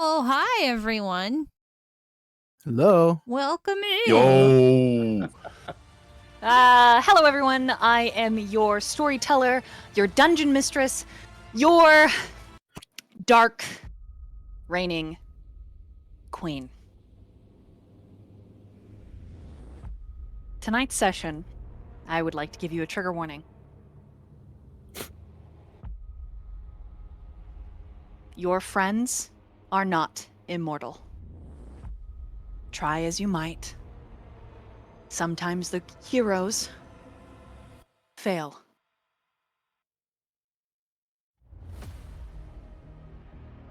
Oh, hi, everyone. Hello. Welcome in. Yo. Hello everyone, I am your storyteller, your dungeon mistress, your dark reigning queen. Tonight's session, I would like to give you a trigger warning. Your friends are not immortal. Try as you might. Sometimes the heroes fail.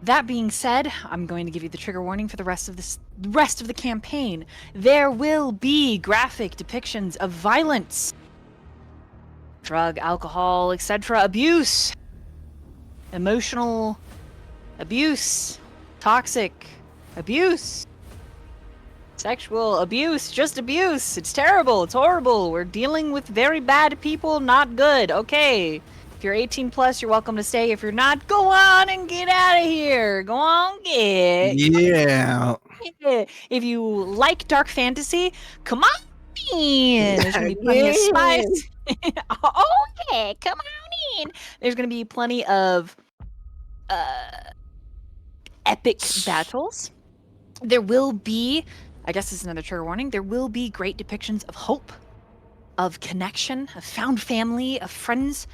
That being said, I'm going to give you the trigger warning for the rest of the campaign. There will be graphic depictions of violence, drug, alcohol, etc., abuse, emotional abuse, toxic abuse, sexual abuse, just abuse. It's terrible. It's horrible. We're dealing with very bad people, not good. Okay. If you're 18 plus, you're welcome to stay. If you're not, go on and get out of here. Go on, get. Yeah. If you like dark fantasy, come on in. There's gonna be plenty of spice. Okay, come on in. There's gonna be plenty of epic battles. There will be, I guess this is another trigger warning, there will be great depictions of hope, of connection, of found family, of friends,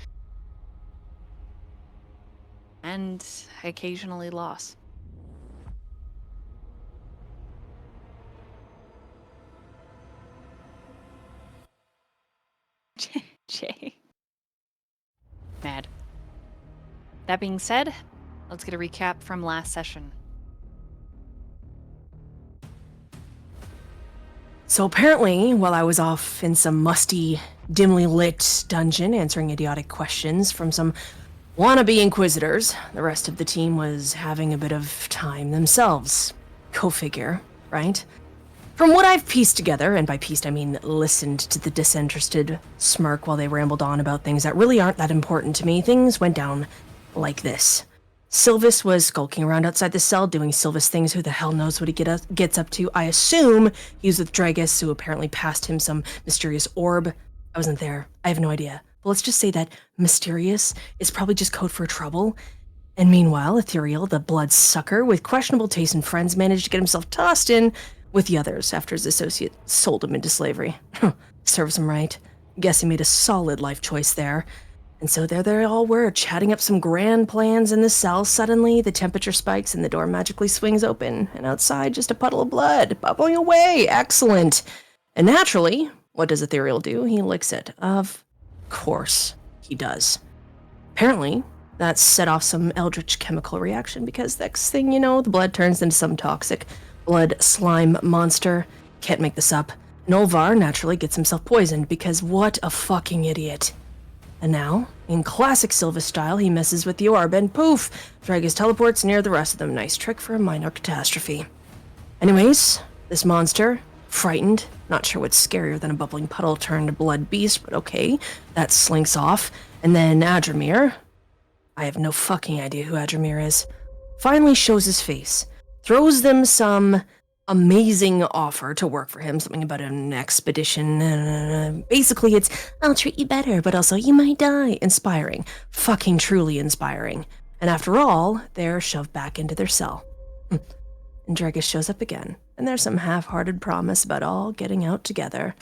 and occasionally loss. Jay. Mad. That being said, let's get a recap from last session. So apparently, while I was off in some musty, dimly lit dungeon answering idiotic questions from some wannabe inquisitors, the rest of the team was having a bit of time themselves. Go figure, right? From what I've pieced together, and by pieced I mean listened to the disinterested smirk while they rambled on about things that really aren't that important to me, things went down like this. Sylvis was skulking around outside the cell doing Sylvis things. Who the hell knows what he gets up to? I assume he was with Dragus, who apparently passed him some mysterious orb. I wasn't there. I have no idea. But let's just say that mysterious is probably just code for trouble. And meanwhile, Ethereal, the blood sucker with questionable taste in friends, managed to get himself tossed in with the others after his associate sold him into slavery. Serves him right. Guess he made a solid life choice there. And so there they all were, chatting up some grand plans in the cell. Suddenly, the temperature spikes and the door magically swings open. And outside, just a puddle of blood, bubbling away. Excellent. And naturally, what does Ethereal do? He licks it. Of course he does. Apparently, that set off some eldritch chemical reaction, because next thing you know, the blood turns into some toxic blood slime monster. Can't make this up. And Olvar naturally gets himself poisoned, because what a fucking idiot. And now, in classic Sylvis style, he messes with the orb, and poof, Dragus teleports near the rest of them. Nice trick for a minor catastrophe. Anyways, this monster, frightened, not sure what's scarier than a bubbling puddle turned blood beast, but okay, that slinks off. And then Adramir, I have no fucking idea who Adramir is, finally shows his face, throws them some amazing offer to work for him, something about an expedition. Basically, it's, I'll treat you better, but also you might die. Inspiring. Fucking truly inspiring. And after all, they're shoved back into their cell. And Dragus shows up again, and there's some half-hearted promise about all getting out together.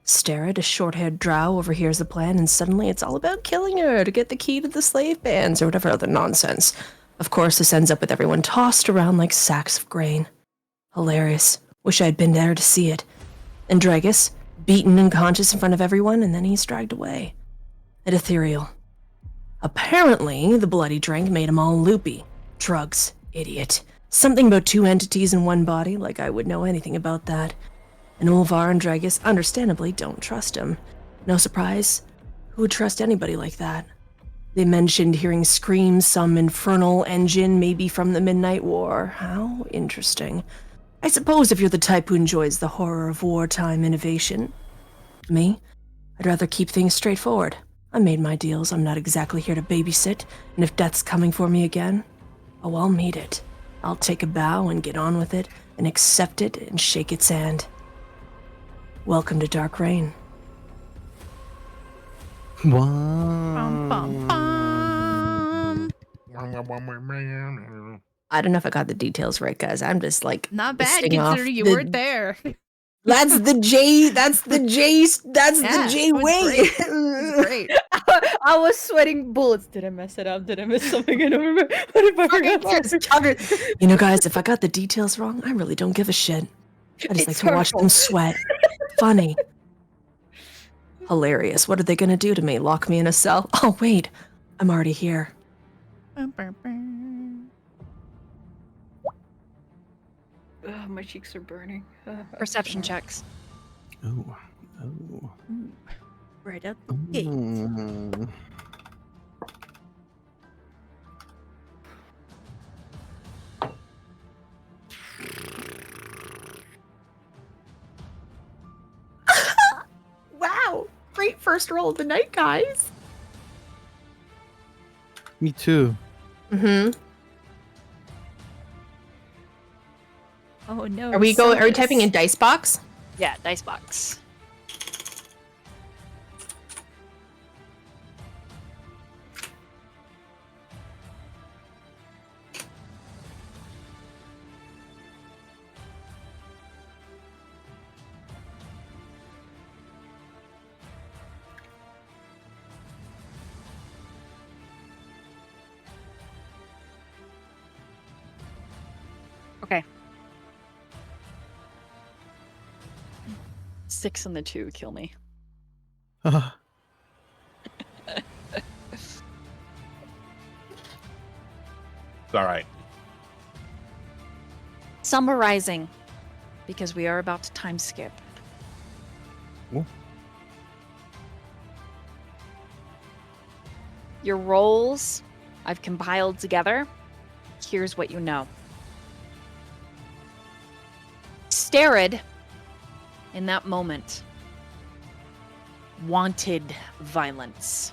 Starrett, a short-haired drow, overhears the plan, and suddenly it's all about killing her to get the key to the slave bands or whatever other nonsense. Of course, this ends up with everyone tossed around like sacks of grain. Hilarious. Wish I'd been there to see it. And Dragus, beaten and conscious in front of everyone, and then he's dragged away. At Ethereal. Apparently, the blood he drank made him all loopy. Drugs. Idiot. Something about two entities in one body, like I would know anything about that. And Olvar and Dragus, understandably, don't trust him. No surprise. Who would trust anybody like that? They mentioned hearing screams, some infernal engine, maybe from the Midnight War. How interesting. I suppose if you're the type who enjoys the horror of wartime innovation. Me? I'd rather keep things straightforward. I made my deals. I'm not exactly here to babysit, and if death's coming for me again, oh, I'll meet it. I'll take a bow and get on with it, and accept it and shake its hand. Welcome to Dark Reign. Bum, bum, bum. I don't know if I got the details right, guys. I'm just like Not bad listing off considering you the- weren't there. That's the J. That's the J. That's Yeah, the J it was way. great. It was great. I was sweating bullets. Did I mess it up? Did I miss something? I don't remember. What if I forgot? You know, guys, if I got the details wrong, I really don't give a shit. I just like It's to watch hurtful. them sweat. Funny. Hilarious. What are they gonna do to me? Lock me in a cell? Oh, wait. I'm already here. Bum, bum, bum. Ugh, my cheeks are burning. Perception checks. Oh. Oh. Ooh, right out the gate. Mm. Wow. Great first roll of the night, guys. Me too. Mm-hmm. Oh no. Are we Sylvis. typing in dice box? Yeah, dice box. Okay. 6 and the 2 kill me. It's all right. Summarizing, because we are about to time skip. Ooh. Your roles I've compiled together. Here's what you know. Sterid, in that moment, wanted violence,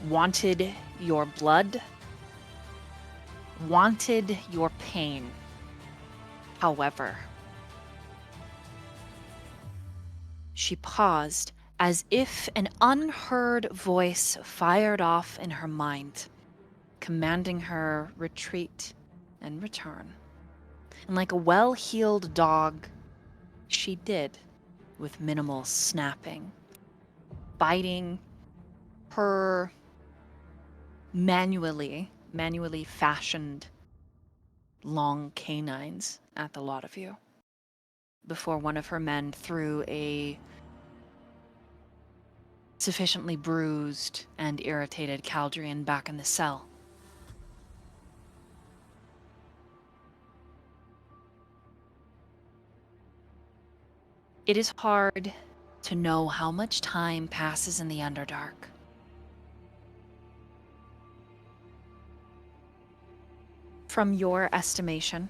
wanted your blood, wanted your pain. However, she paused as if an unheard voice fired off in her mind, commanding her retreat and return. And like a well-heeled dog, she did, with minimal snapping, biting her manually fashioned long canines at the lot of you, before one of her men threw a sufficiently bruised and irritated Caldrian back in the cell. It is hard to know how much time passes in the Underdark. From your estimation,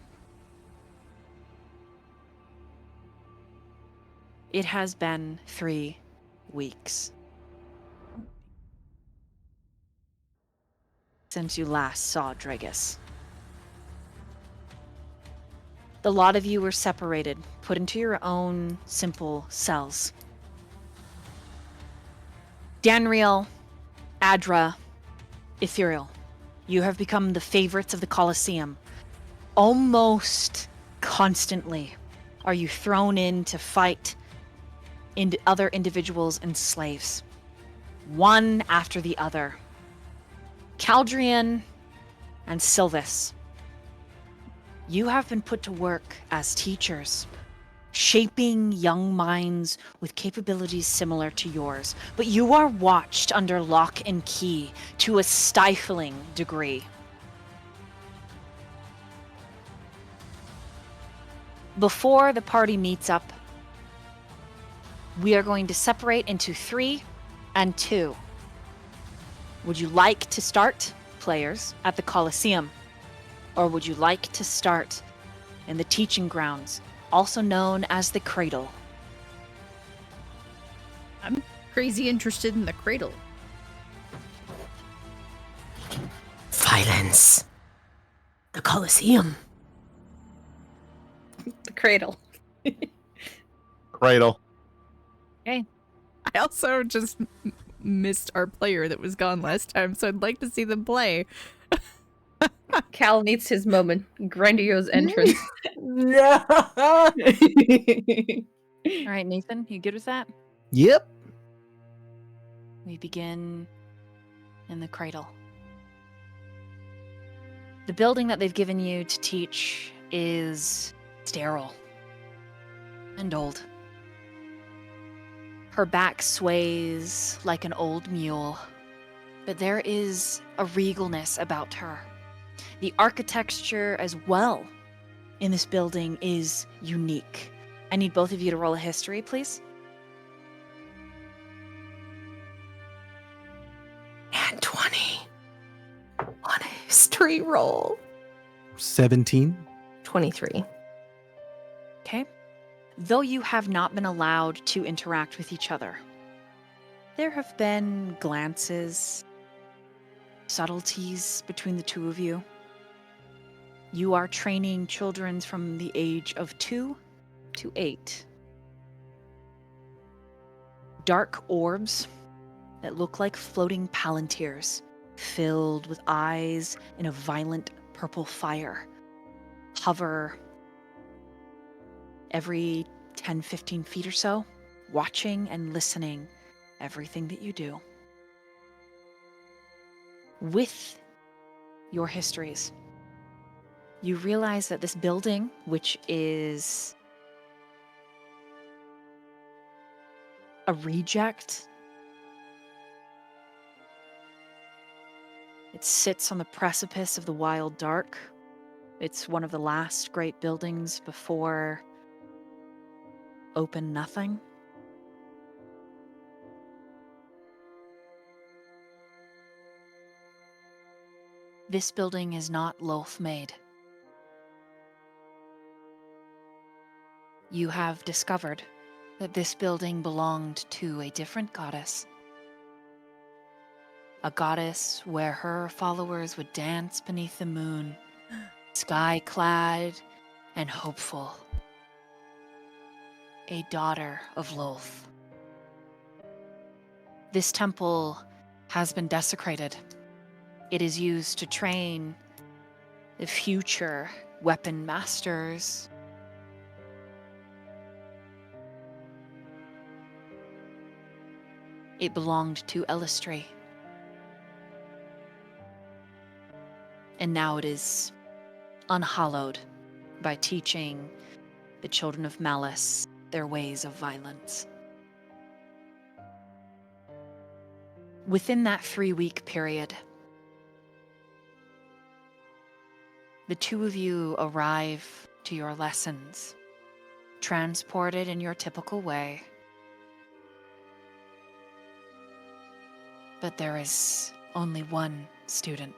it has been 3 weeks since you last saw Dragus. The lot of you were separated, put into your own simple cells. Danriel, Adra, Ethereal, you have become the favorites of the Colosseum. Almost constantly are you thrown in to fight other individuals and slaves, one after the other. Caldrian and Sylvis, you have been put to work as teachers, shaping young minds with capabilities similar to yours, but you are watched under lock and key to a stifling degree. Before the party meets up, we are going to separate into 3 and 2. Would you like to start, players, at the Colosseum? Or would you like to start in the teaching grounds, also known as the Cradle? I'm crazy interested in the cradle. Violence. The Colosseum. The cradle. Cradle. I also just missed our player that was gone last time, so I'd like to see them play. Cal needs his moment. Grandiose entrance. No. All right, Nathan, you good with that? Yep. We begin in the cradle. The building that they've given you to teach is sterile and old. Her back sways like an old mule, but there is a regalness about her. The architecture as well in this building is unique. I need both of you to roll a history, please. And 20 on a history roll. 17. 23. Okay. Though you have not been allowed to interact with each other, there have been glances, subtleties between the two of you. You are training children from the age of 2 to 8. Dark orbs that look like floating palantirs, filled with eyes in a violent purple fire, hover every 10-15 feet or so, watching and listening everything that you do. With your histories, you realize that this building, which is a reject, it sits on the precipice of the wild dark. It's one of the last great buildings before open nothing. This building is not Loth made. You have discovered that this building belonged to a different goddess. A goddess where her followers would dance beneath the moon, sky-clad and hopeful. A daughter of Loth. This temple has been desecrated. It is used to train the future weapon masters. It belonged to Elistri. And now it is unhallowed by teaching the children of malice their ways of violence. Within that 3-week period, the two of you arrive to your lessons, transported in your typical way. But there is only one student.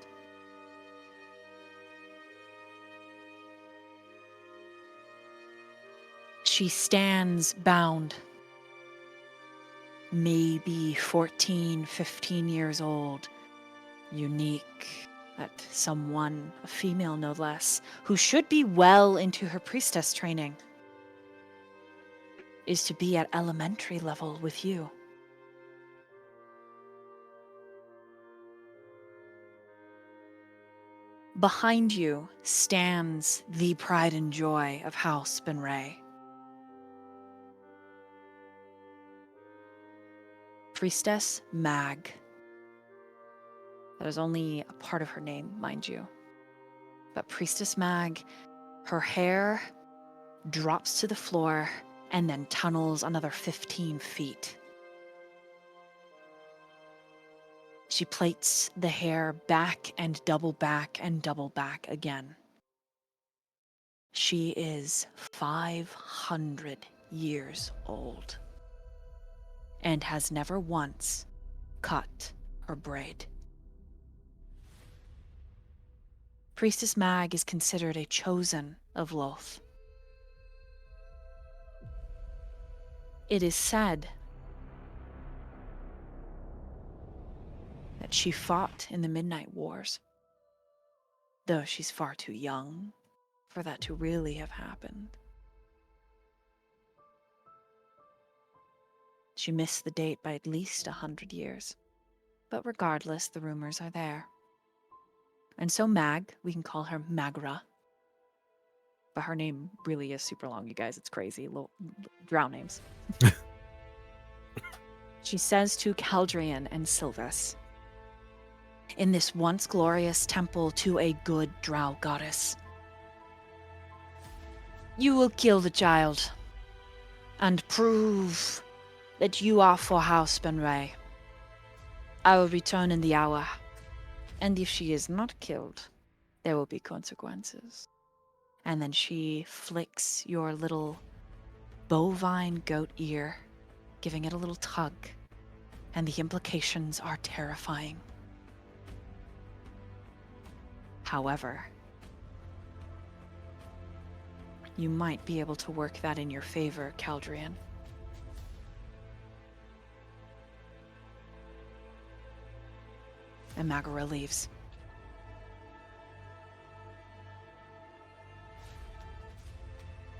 She stands bound, maybe 14, 15 years old, unique at someone, a female no less, who should be well into her priestess training, is to be at elementary level with you. Behind you stands the pride and joy of House Benray. Priestess Mag. That is only a part of her name, mind you. But Priestess Mag, her hair drops to the floor and then tunnels another 15 feet. She plaits the hair back and double back and double back again. She is 500 years old and has never once cut her braid. Priestess Mag is considered a chosen of Loth. It is said that she fought in the Midnight Wars. though she's far too young for that to really have happened. She missed the date by at least 100 years. But regardless, the rumors are there. And so Mag, we can call her Magra. But her name really is super long, you guys. It's crazy. Drow names. She says to Caldrian and Sylvis, in this once glorious temple to a good drow goddess, you will kill the child and prove that you are for House Benray. I will return in the hour, and if she is not killed, there will be consequences. And then she flicks your little bovine goat ear, giving it a little tug, and the implications are terrifying. However, you might be able to work that in your favor, Caldrian. And Magara leaves.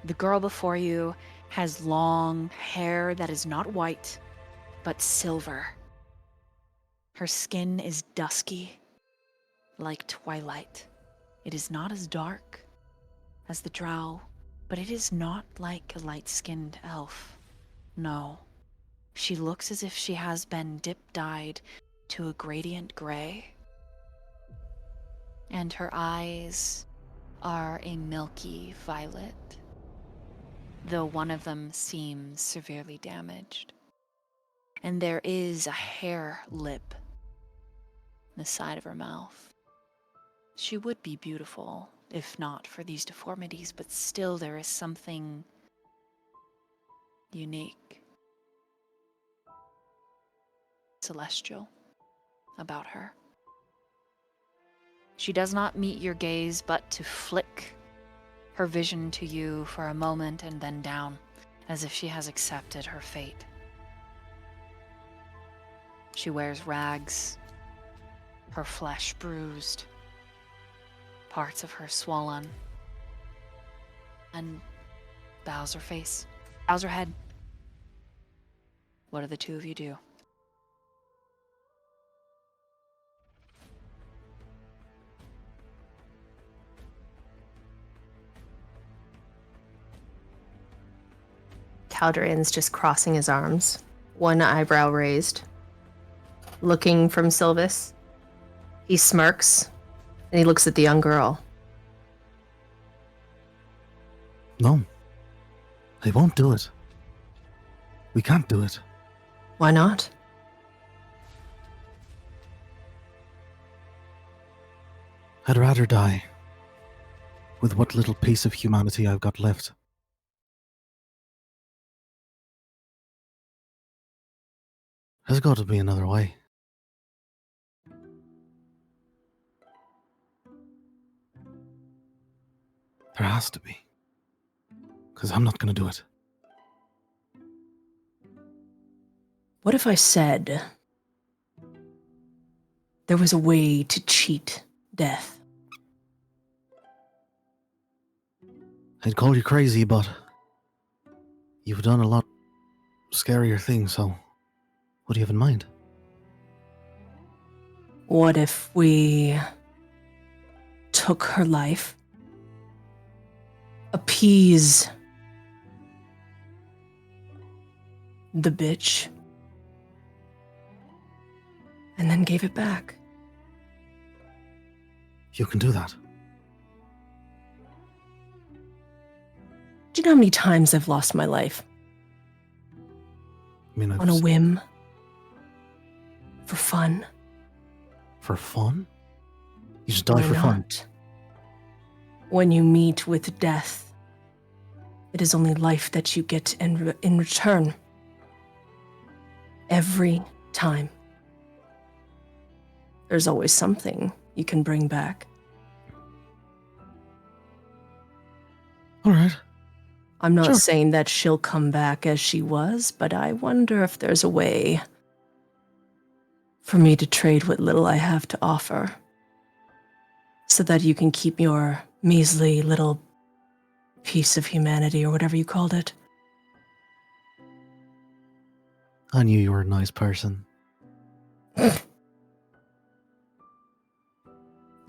The girl before you has long hair that is not white, but silver. Her skin is dusky, like twilight. It is not as dark as the drow, but it is not like a light-skinned elf. No. She looks as if she has been dip-dyed to a gradient gray. And her eyes are a milky violet, though one of them seems severely damaged. And there is a hair lip on the side of her mouth. She would be beautiful, if not for these deformities, but still there is something unique, celestial about her. She does not meet your gaze, but to flick her vision to you for a moment and then down, as if she has accepted her fate. She wears rags, her flesh bruised, parts of her swollen, and bows her face, bows her head. What do the two of you do? Caldrian's just crossing his arms, one eyebrow raised, looking from Sylvis. He smirks, and he looks at the young girl. No. I won't do it. We can't do it. Why not? I'd rather die with what little piece of humanity I've got left. There's got to be another way. There has to be. Because I'm not going to do it. What if I said there was a way to cheat death? I'd call you crazy, but you've done a lot scarier things, so what do you have in mind? What if we took her life, appease the bitch, and then gave it back? You can do that. Do you know how many times I've lost my life? I mean, On a whim? For fun? For fun? You just die Why for fun. not? When you meet with death, it is only life that you get in return. Every time. There's always something you can bring back. All right. I'm not Sure. saying that she'll come back as she was, but I wonder if there's a way for me to trade what little I have to offer so that you can keep your measly little piece of humanity or whatever you called it. I knew you were a nice person.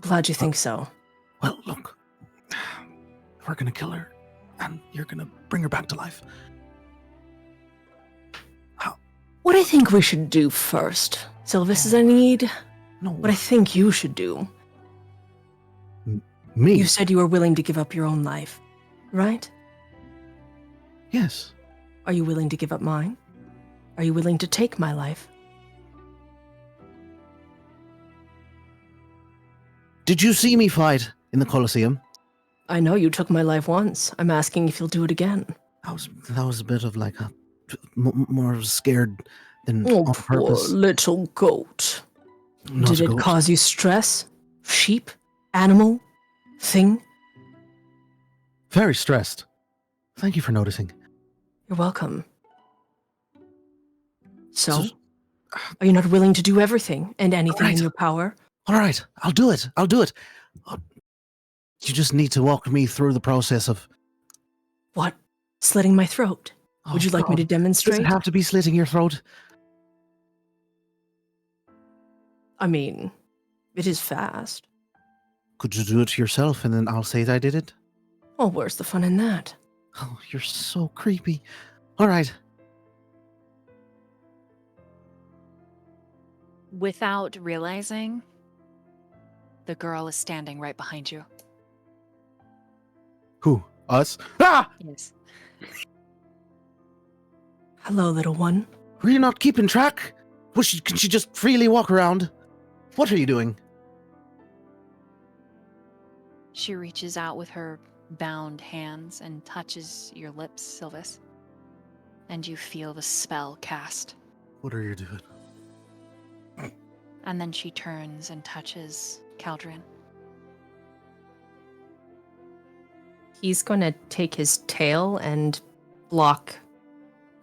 Glad you think so. Well, look, we're gonna kill her, and you're gonna bring her back to life. What I think we should do first, Sylvis, is I need No, what I think you should do. me? You said you were willing to give up your own life, right? Yes. Are you willing to give up mine? Are you willing to take my life? Did you see me fight in the Colosseum? I know you took my life once. I'm asking if you'll do it again. That was a bit of like a more scared than Oh, on poor purpose. little goat. Not Did a it goat. cause you stress? Sheep? Animal? Thing? Very stressed. Thank you for noticing. You're welcome. So, So- are you not willing to do everything and anything Right. in your power? All right, I'll do it. I'll do it. You just need to walk me through the process of. What? Slitting my throat? Would you like me to Does demonstrate? it have to be slitting your throat? I mean, it is fast. Could you do it yourself and then I'll say that I did it? Oh, where's the fun in that? Oh, you're so creepy. All right. Without realizing, the girl is standing right behind you. Who? Us? Ah! Yes. Hello, little one. Were you not keeping track? Can she just freely walk around? What are you doing? She reaches out with her bound hands and touches your lips, Sylvis. And you feel the spell cast. What are you doing? And then she turns and touches Caldrian. He's going to take his tail and block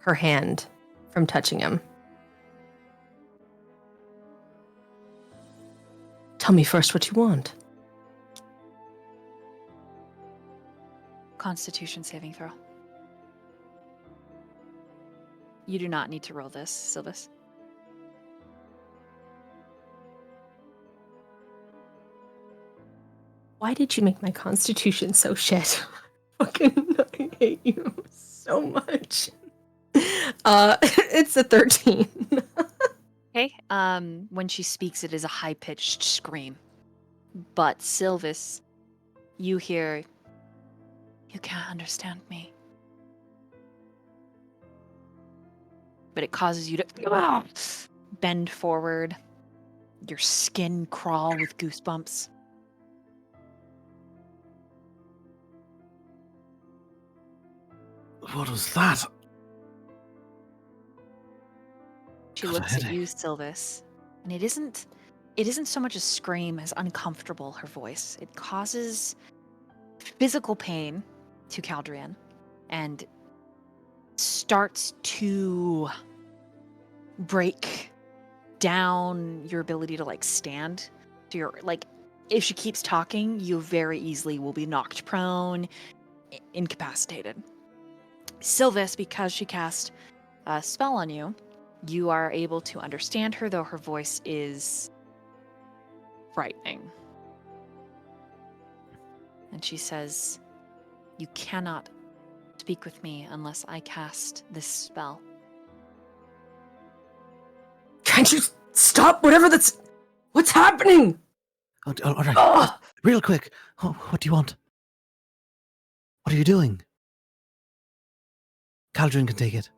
her hand from touching him. Tell me first what you want. Constitution saving throw. You do not need to roll this, Sylvis. Why did you make my constitution so shit? Fucking I hate you so much. It's a 13. Okay. When she speaks, it is a high-pitched scream. But Sylvis, you hear, "You can't understand me." But it causes you to bend forward, your skin crawl with goosebumps. What was that? She Got a looks at headache. you, Sylvis, and it isn't so much a scream as uncomfortable, her voice. It causes physical pain to Caldrian and starts to break down your ability to stand. So you're if she keeps talking, you very easily will be knocked prone, incapacitated. Sylvis, because she cast a spell on you, you are able to understand her, though her voice is frightening. And she says, "You cannot speak with me unless I cast this spell." Can't you stop whatever that's... What's happening? All right. Ugh! Real quick. What do you want? What are you doing? Caldrin can take it.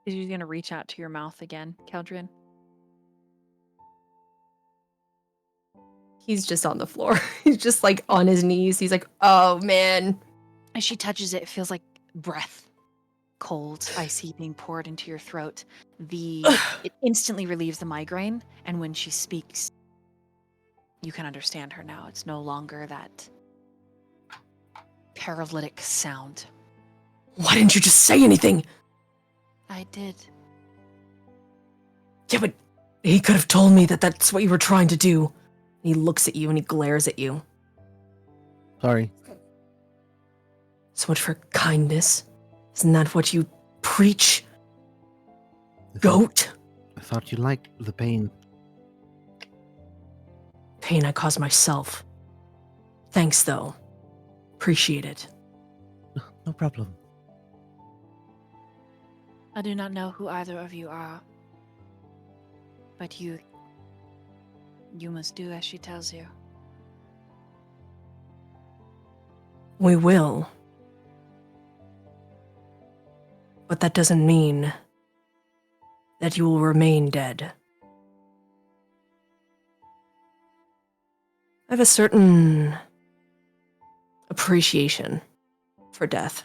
Is she going to reach out to your mouth again, Caldrian? He's just on the floor. He's just on his knees. He's like, oh man. As she touches it, it feels like breath. Cold, icy being poured into your throat. It instantly relieves the migraine, and when she speaks, you can understand her now. It's no longer that paralytic sound. Why didn't you just say anything? I did. Yeah, but he could have told me that that's what you were trying to do. He looks at you and he glares at you. Sorry. So much for kindness. Isn't that what you preach, goat? I thought you liked the pain. Pain I caused myself. Thanks, though. Appreciate it. No problem. I do not know who either of you are, but you must do as she tells you. We will. But that doesn't mean that you will remain dead. I have a certain appreciation for death.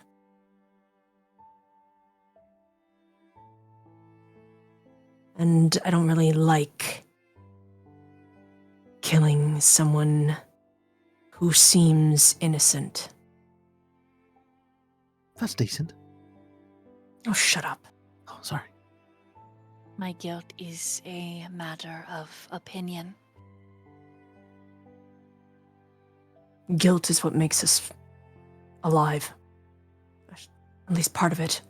And I don't really like killing someone who seems innocent. That's decent. Oh, shut up. Oh, sorry. My guilt is a matter of opinion. Guilt is what makes us alive. At least part of it.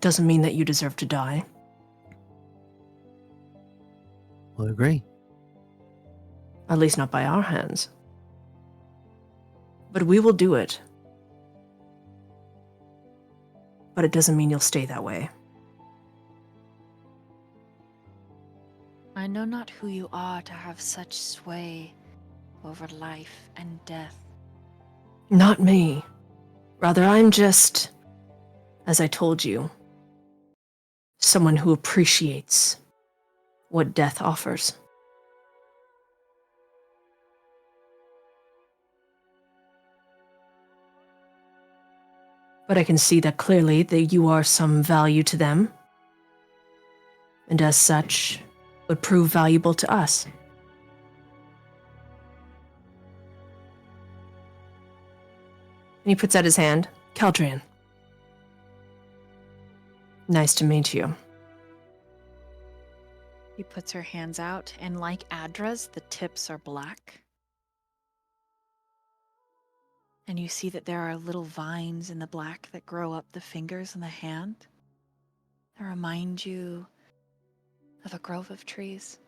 Doesn't mean that you deserve to die. I agree. At least not by our hands. But we will do it. But it doesn't mean you'll stay that way. I know not who you are to have such sway over life and death. Not me. Rather, I'm just, as I told you, someone who appreciates what death offers. But I can see that clearly that you are some value to them, and as such, would prove valuable to us. And he puts out his hand. Caldrian. Nice to meet you. He puts her hands out, and like Adra's, the tips are black. And you see that there are little vines in the black that grow up the fingers and the hand that remind you of a grove of trees.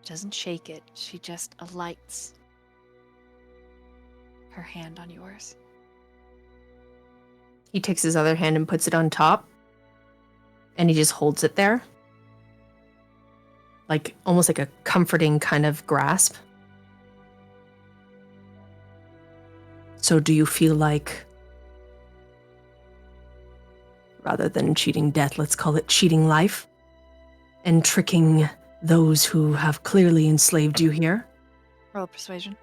She doesn't shake it, she just alights her hand on yours. He takes his other hand and puts it on top, and he just holds it there. Like, almost like a comforting kind of grasp. So do you feel like, rather than cheating death, let's call it cheating life, and tricking those who have clearly enslaved you here? Roll persuasion.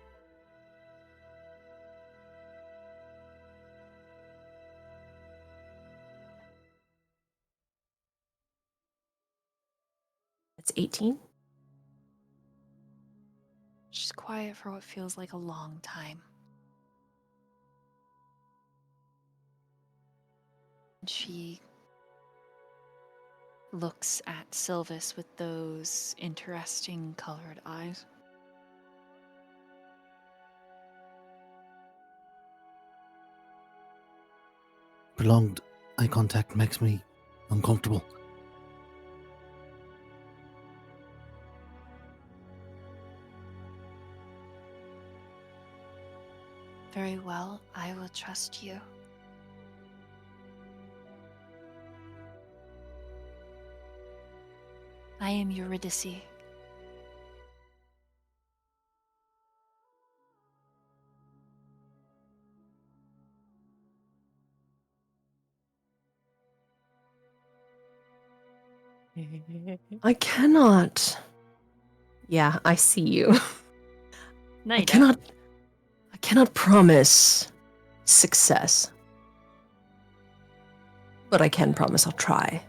It's 18. She's quiet for what feels like a long time. She looks at Sylvis with those interesting colored eyes. Prolonged eye contact makes me uncomfortable. Very well, I will trust you. I am Eurydice. I cannot. Yeah, I see you. No, I you don't. cannot promise success. But I can promise I'll try.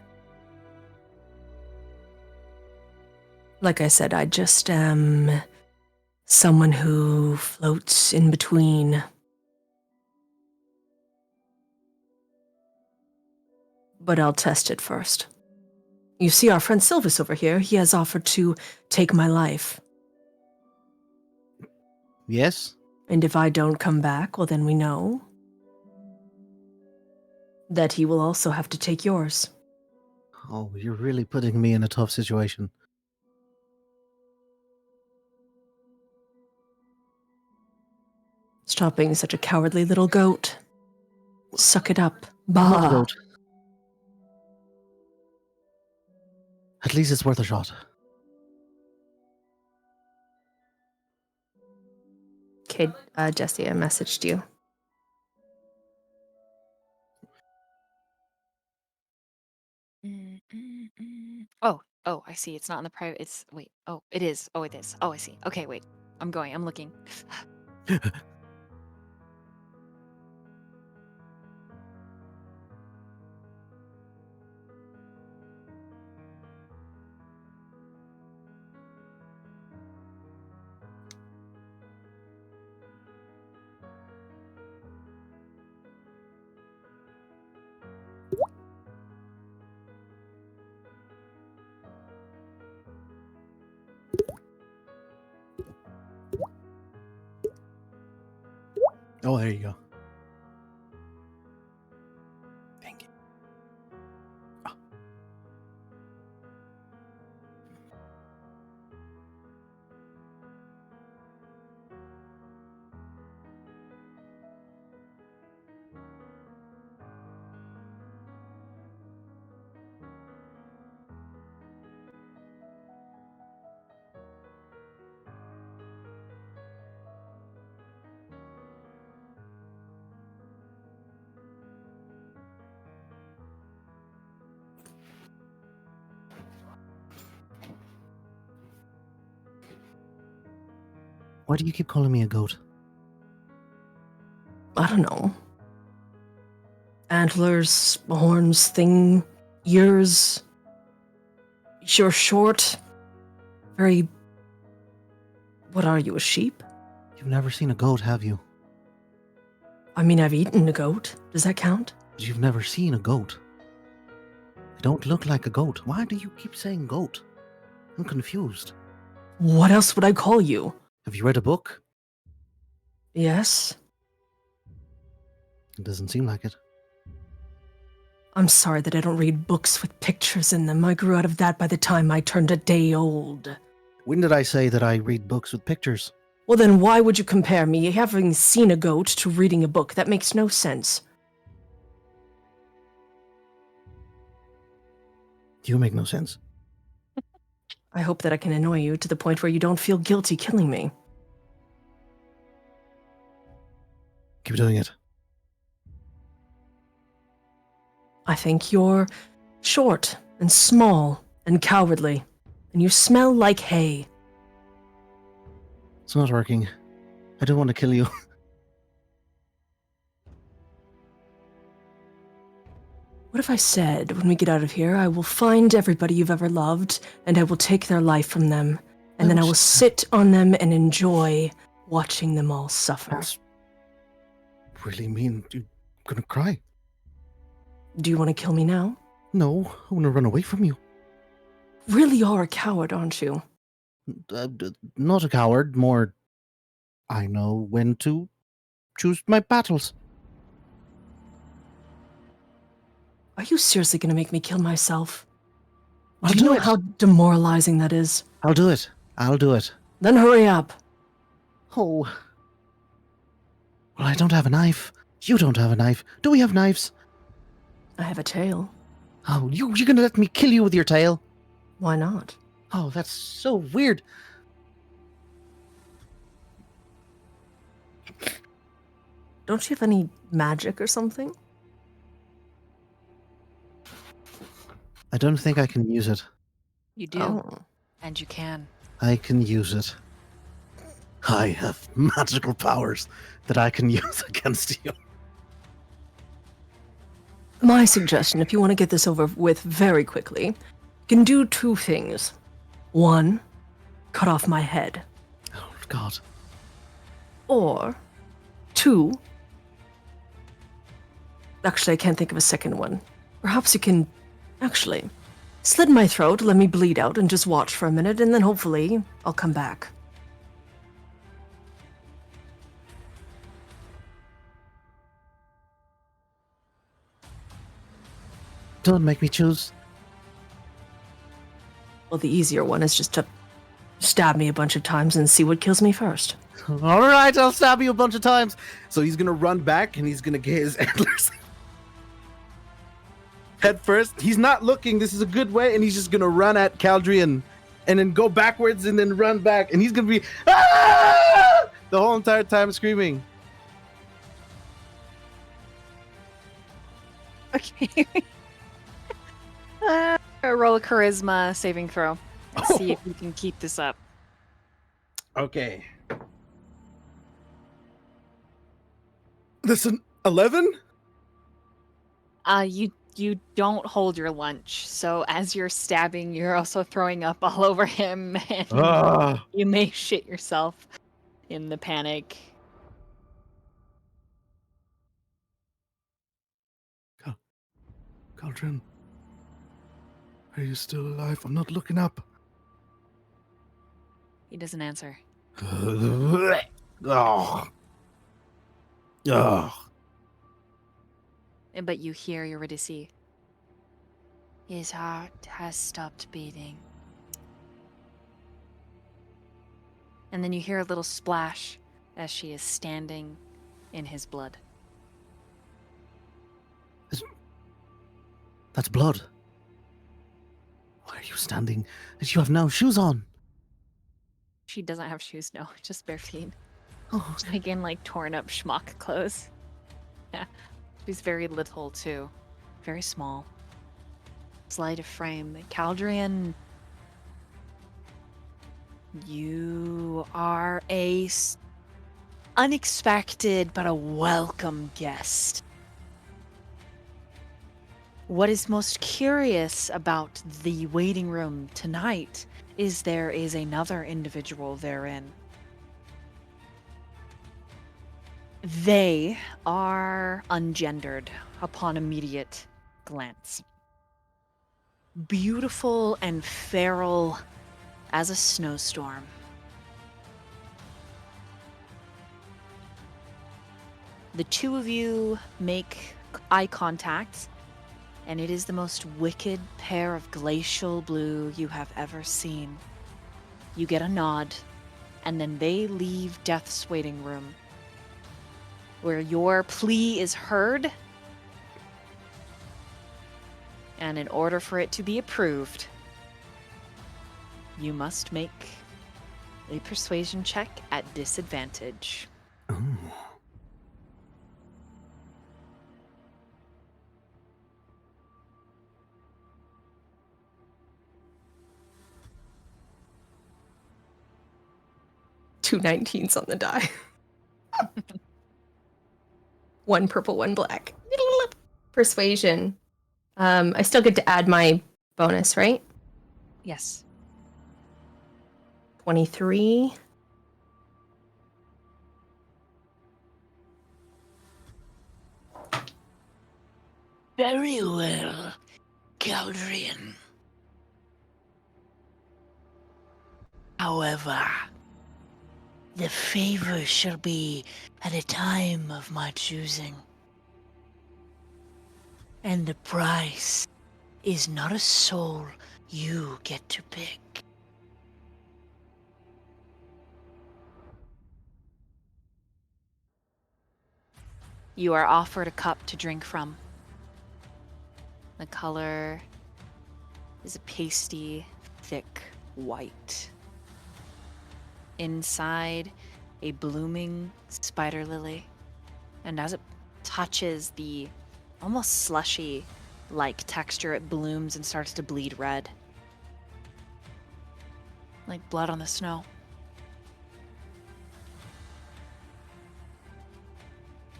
Like I said, I just am Someone who floats in between. But I'll test it first. You see our friend Sylvis over here, he has offered to take my life. Yes? And if I don't come back, well then we know that he will also have to take yours. Oh, you're really putting me in a tough situation. Stop being such a cowardly little goat. Suck it up. I'm not a Bah. goat. At least it's worth a shot. Okay, Jesse, I messaged you. Oh, I see. It's not in the private. It's wait. Oh, it is. Oh, it is. Oh, I see. Okay, wait. I'm going. I'm looking. Oh, there you go. Thank you. Oh. Why do you keep calling me a goat? I don't know. Antlers, horns, thing, ears. You're short. Very. What are you, a sheep? You've never seen a goat, have you? I mean, I've eaten a goat. Does that count? But you've never seen a goat. They don't look like a goat. Why do you keep saying goat? I'm confused. What else would I call you? Have you read a book? Yes? It doesn't seem like it. I'm sorry that I don't read books with pictures in them. I grew out of that by the time I turned a day old. When did I say that I read books with pictures? Well, then why would you compare me having seen a goat to reading a book? That makes no sense. You make no sense. I hope that I can annoy you to the point where you don't feel guilty killing me. Keep doing it. I think you're short and small and cowardly, and you smell like hay. It's not working. I don't want to kill you. What if I said, when we get out of here, I will find everybody you've ever loved, and I will take their life from them, and then I will sit on them and enjoy watching them all suffer. That's really mean. You're gonna cry. Do you want to kill me now? No, I want to run away from you. Really are a coward, aren't you? Not a coward, more... I know when to choose my battles. Are you seriously going to make me kill myself? I'll Do you do know it. how demoralizing that is? I'll do it. I'll do it. Then hurry up. Oh. Well, I don't have a knife. You don't have a knife. Do we have knives? I have a tail. Oh, you're gonna let me kill you with your tail? Why not? Oh, that's so weird. Don't you have any magic or something? I don't think I can use it. You do, Oh. and you can. I can use it. I have magical powers that I can use against you. My suggestion, if you want to get this over with very quickly, you can do two things. One, cut off my head. Oh, Good God. Or 2. Actually, I can't think of a second one. Perhaps you can actually slit my throat, let me bleed out, and just watch for a minute, and then hopefully I'll come back. Don't make me choose. Well, the easier one is just to stab me a bunch of times and see what kills me first. All right, I'll stab you a bunch of times. So he's gonna run back and he's gonna get his antlers head first. He's not looking. This is a good way, and he's just gonna run at Caldrian, and then go backwards and then run back, and he's gonna be the whole entire time screaming. Okay. Roll a charisma saving throw. Let's see if you can keep this up. Okay. Listen, 11? You don't hold your lunch, so as you're stabbing, you're also throwing up all over him, and you may shit yourself in the panic. Caldrian, are you still alive? I'm not looking up. He doesn't answer. Oh. Oh. But you hear Eurydice. His heart has stopped beating. And then you hear a little splash as she is standing in his blood. That's blood. Why are you standing? You have no shoes on. She doesn't have shoes, no, just bare feet. Oh. Again, like torn up schmuck clothes. Yeah. She's very little too. Very small. Sleight of frame. Caldrian, you are a unexpected but a welcome guest. What is most curious about the waiting room tonight is there is another individual therein. They are ungendered upon immediate glance. Beautiful and feral as a snowstorm. The two of you make eye contact, and it is the most wicked pair of glacial blue you have ever seen. You get a nod, and then they leave Death's waiting room, where your plea is heard, and in order for it to be approved, you must make a persuasion check at disadvantage. Oh. Two 19s on the die. 1 purple, 1 black. Persuasion. I still get to add my bonus, right? Yes. 23. Very well, Caldrian. However, the favor shall be at a time of my choosing. And the price is not a soul you get to pick. You are offered a cup to drink from. The color is a pasty, thick white. Inside, a blooming spider lily. And as it touches the almost slushy-like texture, it blooms and starts to bleed red. Like blood on the snow.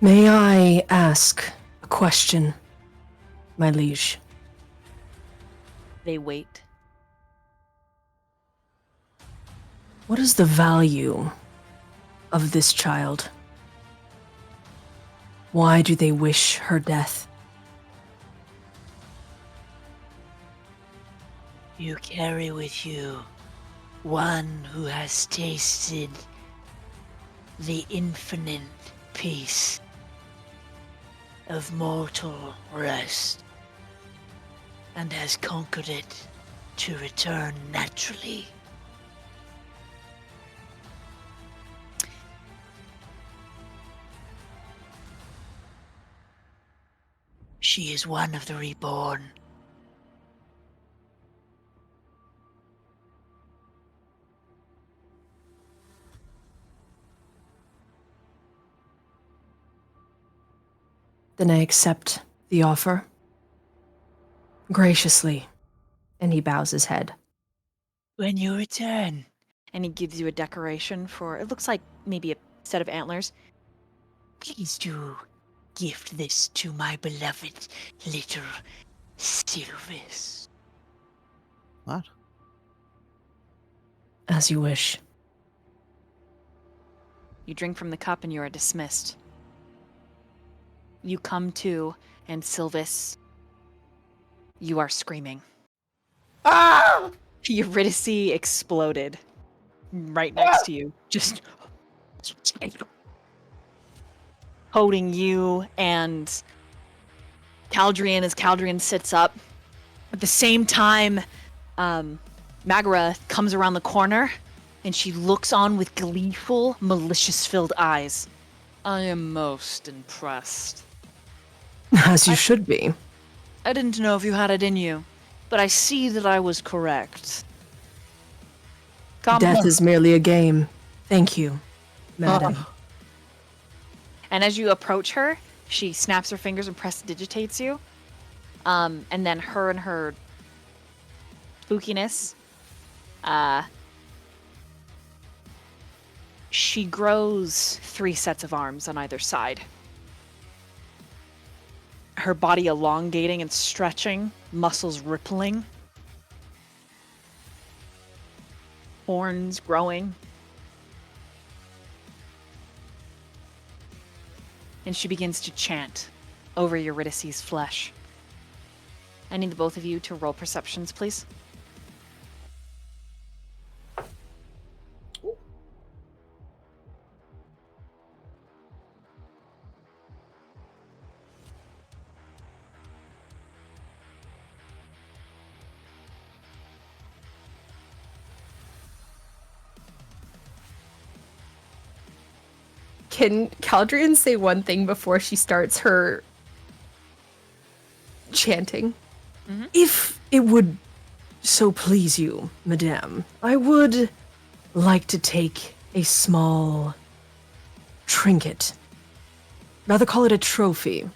May I ask a question, my liege? They wait. What is the value of this child? Why do they wish her death? You carry with you one who has tasted the infinite peace of mortal rest and has conquered it to return naturally. She is one of the reborn. Then I accept the offer. Graciously. And he bows his head. When you return, And he gives you a decoration for, it looks like maybe a set of antlers. please do gift this to my beloved little Sylvis. What? As you wish. You drink from the cup and you are dismissed. You come to, and Sylvis, you are screaming. Ah! Eurydice exploded right next to you, just holding you and Caldrian as Caldrian sits up. At the same time, Magara comes around the corner and she looks on with gleeful, malicious-filled eyes. I am most impressed. As you should be. I didn't know if you had it in you, but I see that I was correct. Come. Death is merely a game. Thank you, madam. And as you approach her, she snaps her fingers and prestidigitates you. And then her and her spookiness, she grows 3 sets of arms on either side. Her body elongating and stretching, muscles rippling, horns growing. And she begins to chant over Eurydice's flesh. I need the both of you to roll perceptions, please. Can Caldrian say one thing before she starts her chanting? If it would so please you, madame, I would like to take a small trinket. Rather call it a trophy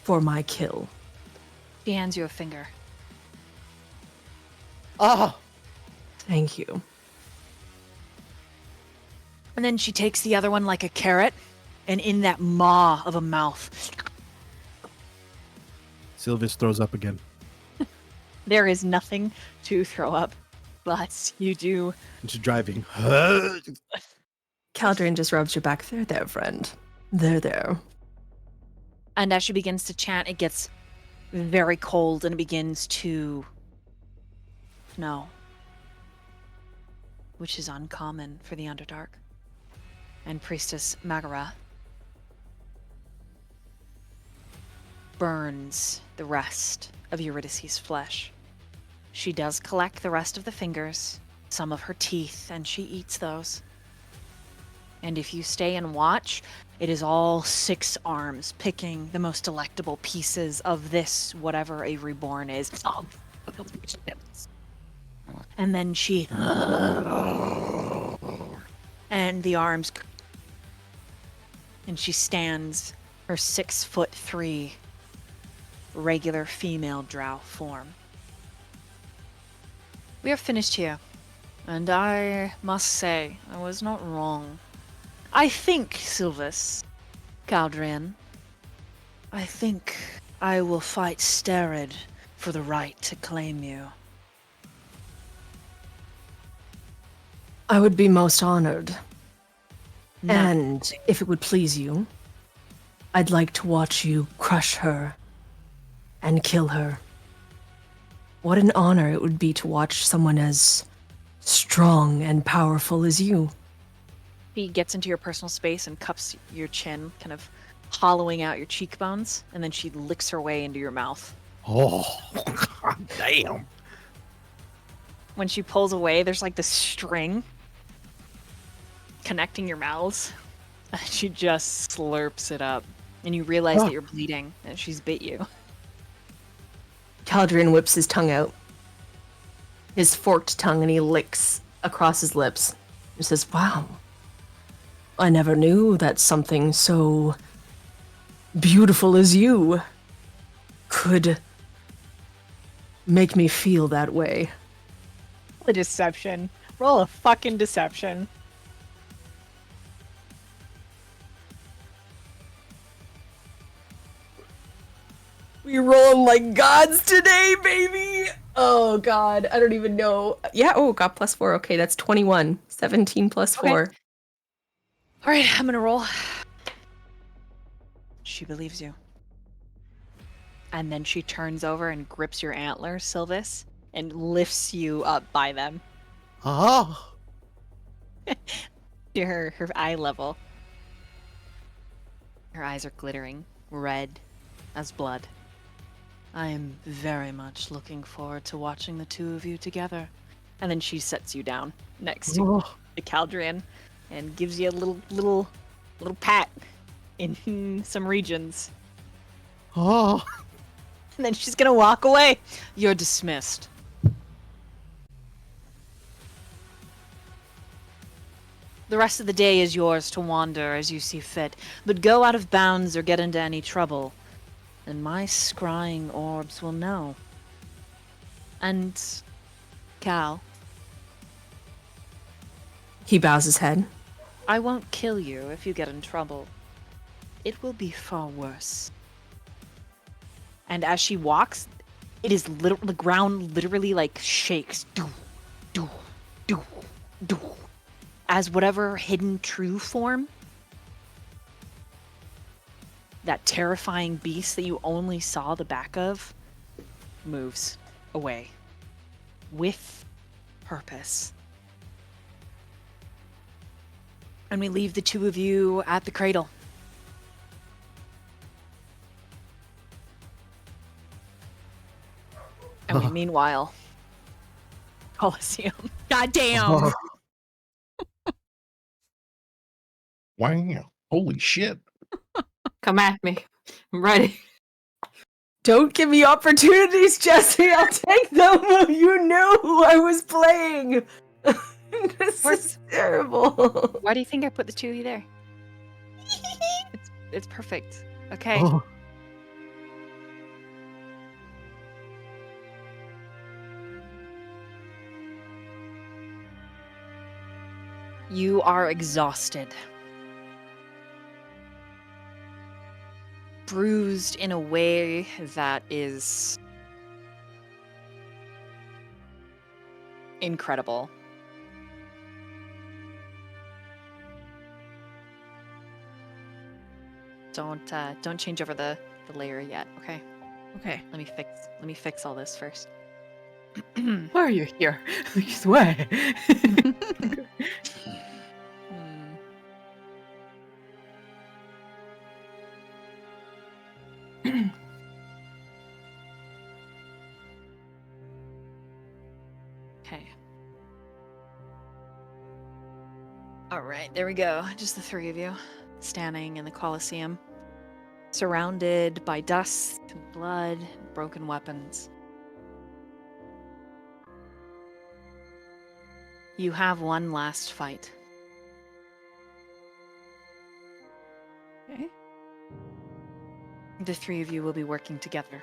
for my kill. She hands you a finger. Ah! Thank you. And then she takes the other one like a carrot, and in that maw of a mouth, Sylvis throws up again. there is nothing to throw up, but you do. And she's driving. Caldrian just rubs your back. There, friend. There. And as she begins to chant, it gets very cold and it begins to snow, which is uncommon for the Underdark. And Priestess Magara burns the rest of Eurydice's flesh. She does collect the rest of the fingers, some of her teeth, and she eats those. And if you stay and watch, it is all 6 arms picking the most delectable pieces of this, whatever a reborn is. And then she... and the arms... and she stands her 6'3" regular female drow form. We are finished here, and I must say I was not wrong. I think, Sylvis, Caldrian, I think I will fight Sterid for the right to claim you. I would be most honored. And if it would please you, I'd like to watch you crush her and kill her. What an honor it would be to watch someone as strong and powerful as you. She gets into your personal space and cups your chin, kind of hollowing out your cheekbones, and then she licks her way into your mouth. Oh, god damn. When she pulls away, there's like this string connecting your mouths. And she just slurps it up. And you realize that you're bleeding and she's bit you. Caldrian whips his tongue out. His forked tongue, and he licks across his lips. He says, wow. I never knew that something so beautiful as you could make me feel that way. A deception. Roll a fucking deception. We rolling like gods today, baby! Oh god, I don't even know. Yeah, oh, got +4. Okay, that's 21. 17 plus 4. Okay. Alright, I'm gonna roll. She believes you. And then she turns over and grips your antlers, Sylvis, and lifts you up by them Oh. to her eye level. Her eyes are glittering, red as blood. I am very much looking forward to watching the two of you together. And then she sets you down next to Caldrian and gives you a little pat in some regions. Oh. And then she's gonna walk away. You're dismissed. The rest of the day is yours to wander as you see fit, but go out of bounds or get into any trouble, and my scrying orbs will know. And Cal, He bows his head. I won't kill you if you get in trouble. It will be far worse. And as she walks, it is the ground literally like shakes. Do, do, do, do. As whatever hidden true form, that terrifying beast that you only saw the back of, moves away. With purpose. And we leave the two of you at the cradle. And we meanwhile, Coliseum. Goddamn. Wow. Holy shit. Come at me. I'm ready. Don't give me opportunities, Jesse. I'll take them. You knew who I was playing. This is terrible. Why do you think I put the two of you there? It's perfect. Okay. Oh. You are exhausted. Bruised in a way that is incredible. Don't change over the layer yet, okay? Okay. Let me fix all this first. Why are you here? I swear. Hmm. Okay. All right, there we go. Just the three of you standing in the Colosseum, surrounded by dust and blood and broken weapons. You have one last fight. Okay. The three of you will be working together.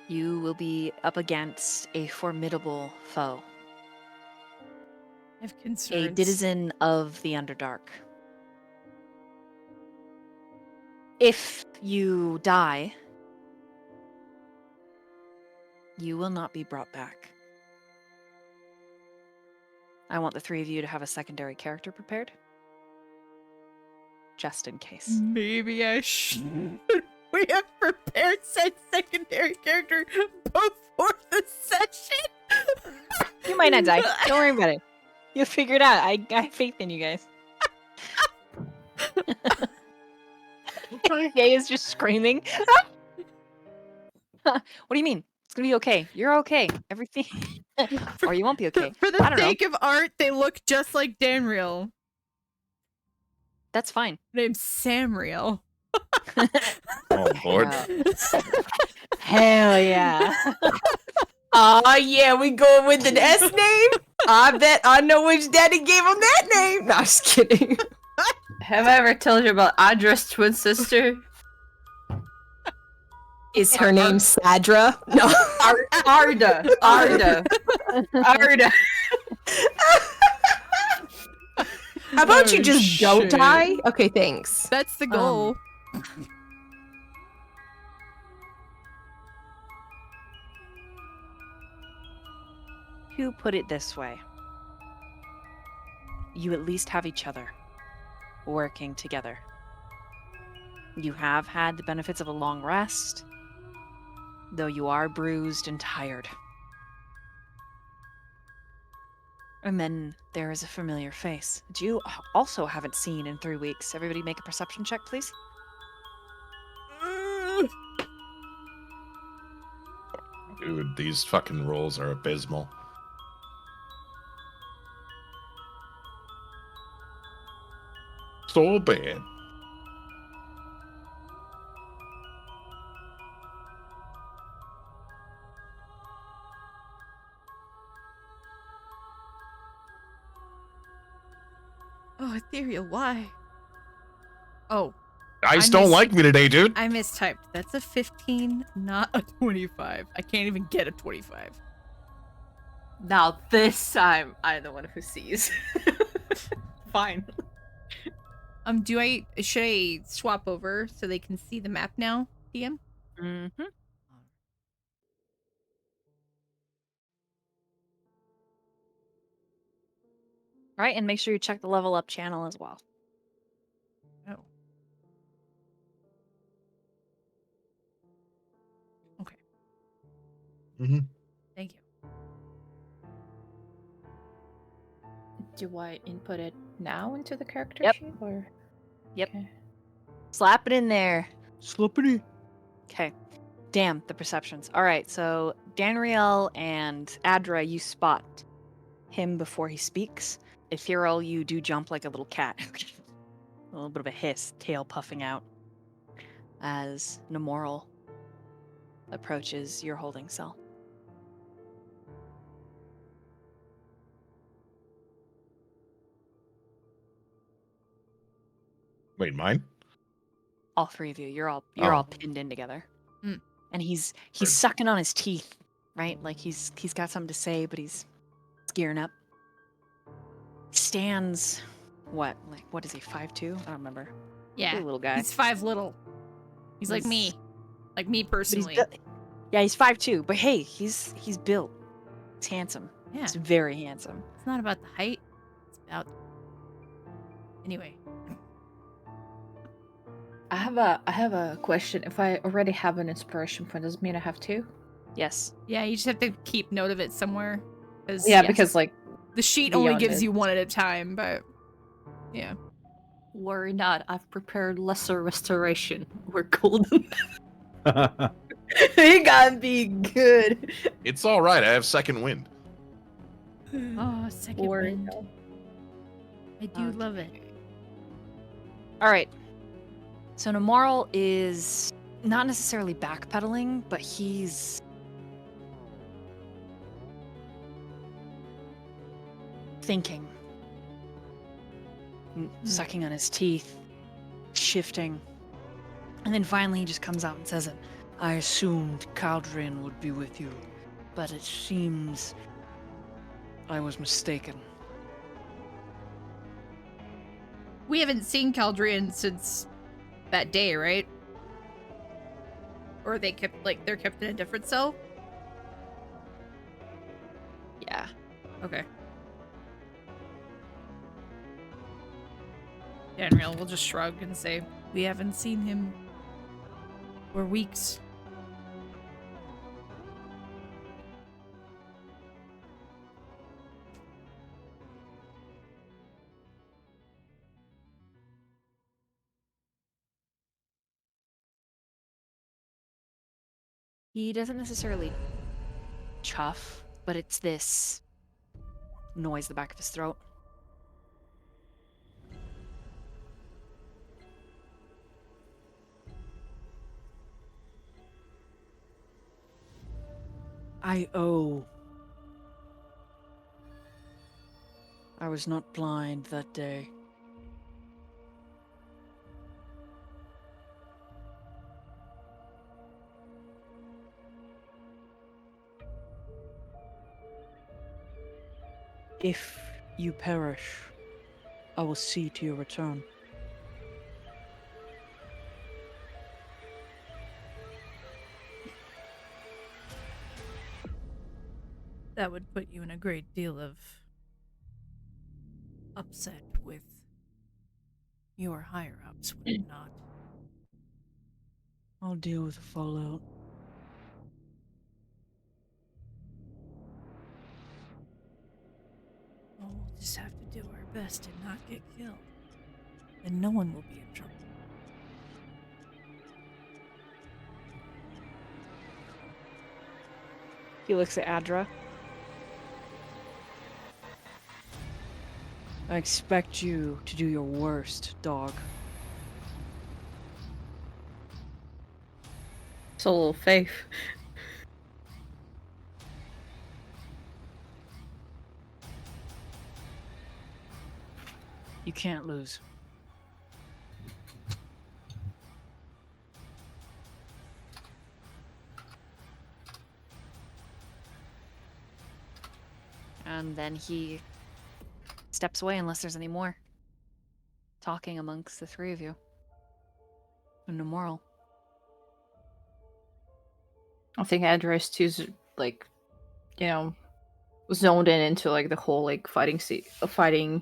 You will be up against a formidable foe, I have concerns. a denizen of the Underdark. If you die, You will not be brought back. I want the three of you to have a secondary character prepared. Just in case. Maybe I should. We have prepared said secondary character before the session. You might not die. Don't worry about it. You'll figure it out. I have faith in you guys. Gay is just screaming. What do you mean? It's gonna be okay. You're okay. Everything. Or you won't be okay. For I the don't know. sake of art, they look just like Danriel. That's fine. Named Samriel. Oh Lord. Hell yeah. Oh yeah, we going with an S name? I bet I know which daddy gave him that name. No, I'm just kidding. Have I ever told you about Adra's twin sister? Is her name Sadra? No. Arda. Arda. Arda. How about you Oh, just don't shit. die? Okay, thanks. That's the goal. To put it this way, you at least have each other working together. You have had the benefits of a long rest, though you are bruised and tired. And then there is a familiar face that you also haven't seen in 3 weeks. Everybody make a perception check, please. Dude, these fucking rolls are abysmal. So bad. Oh, Ethereal, why? Oh, Dice I don't missed- like me today, dude. I mistyped. That's a 15, not a 25. I can't even get a 25. Now this time, I'm the one who sees. Fine. Should I swap over so they can see the map now, DM? Mm-hmm. All right, and make sure you check the level up channel as well. Oh. Okay. Mhm. Thank you. Do I input it now into the character Yep. sheet or? Yep. Okay. Slap it in there. Sloppity. Okay. Damn, the perceptions. All right, so Danriel and Adra, you spot him before he speaks. Ethereal, you do jump like a little cat. A little bit of a hiss, tail puffing out. As Nemoral approaches your holding cell. Wait, mine? All three of you, you're all Oh. pinned in together. Mm. And he's Right. sucking on his teeth, right? Like he's got something to say, but he's gearing up. Stands what is he, 5'2"? I don't remember. Yeah. He's a little guy. He's 5 little. He's like He's- me. Like me But he's personally. yeah, he's 5'2", but hey, he's built. He's handsome. Yeah. He's very handsome. It's not about the height. It's about. Anyway. I have a question. If I already have an inspiration point, does it mean I have two? Yes. Yeah, you just have to keep note of it somewhere. Yeah, Yes. because like The sheet only beyond gives it. you one at a time, but. Yeah. worry not. I've prepared lesser restoration. We're golden. It gotta be good. It's all right. I have second wind. Oh, second Worry wind. not. I do love it. All right. So Nemoral is not necessarily backpedaling, but he's thinking, sucking on his teeth, shifting. And then finally he just comes out and says it. I assumed Caldrian would be with you, but it seems I was mistaken. We haven't seen Caldrian since that day, right? Or they're kept in a different cell? Yeah. Okay. Danriel will just shrug and say, "We haven't seen him for weeks." He doesn't necessarily chuff, but it's this noise at the back of his throat. I owe. I was not blind that day. If you perish, I will see to your return. That would put you in a great deal of upset with your higher ups, would it not? I'll deal with the fallout. Well, we'll just have to do our best and not get killed. Then no one will be in trouble. He looks at Adra. I expect you to do your worst, dog. It's a little faith. You can't lose. And then he steps away unless there's any more talking amongst the three of you. No moral. I think Address too's like, you know, zoned in into like the whole like fighting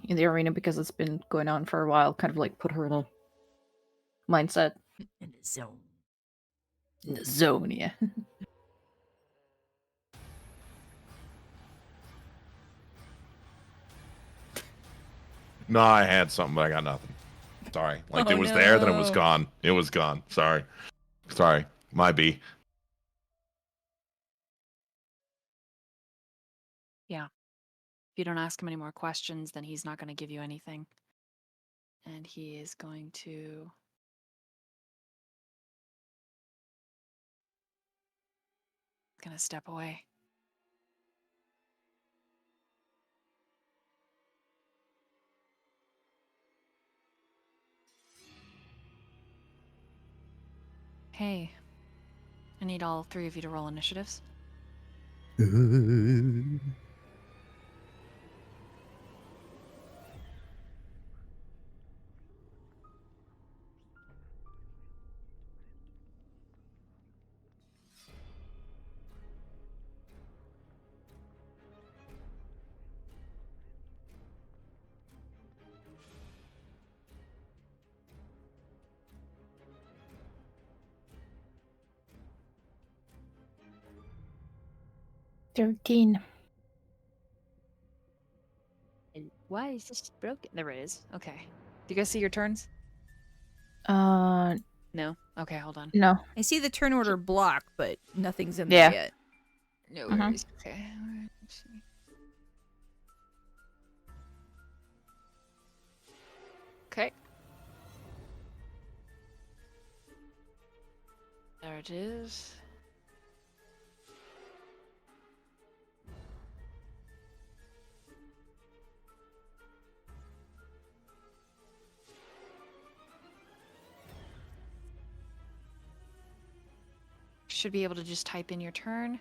in the arena because it's been going on for a while. Kind of like put her in a mindset. In the zone. In the zone, yeah. No, I had something, but I got nothing. Sorry. Like, Oh, it was there, then it was no. gone. It was gone. Sorry. Sorry. My B. Yeah. If you don't ask him any more questions, then he's not going to give you anything. And he is going to... gonna step away. Hey. I need all three of you to roll initiatives. $13. And why is this broken? There it is. Okay. Do you guys see your turns? No? Okay, hold on. No. I see the turn order block, but nothing's in Yeah. there yet. No Mhm. worries. Okay. Let's see. Okay. There it is. Should be able to just type in your turn.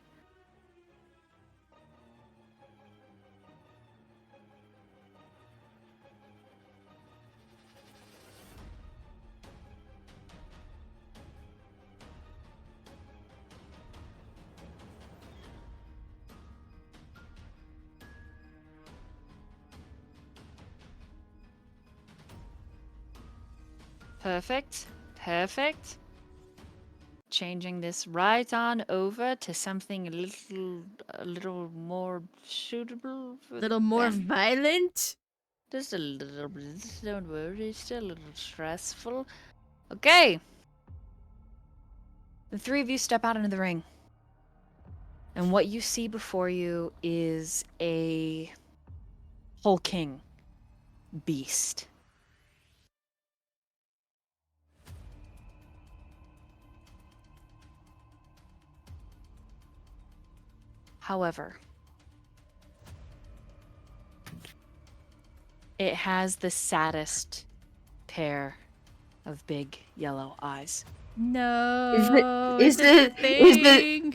Perfect. Perfect. Changing this right on over to something a little more suitable. For Little more them. violent. Just a little bit. Don't worry. Still a little stressful. Okay. The three of you step out into the ring. And what you see before you is a hulking beast. However, it has the saddest pair of big yellow eyes. No. Is it's a it- is it- thing.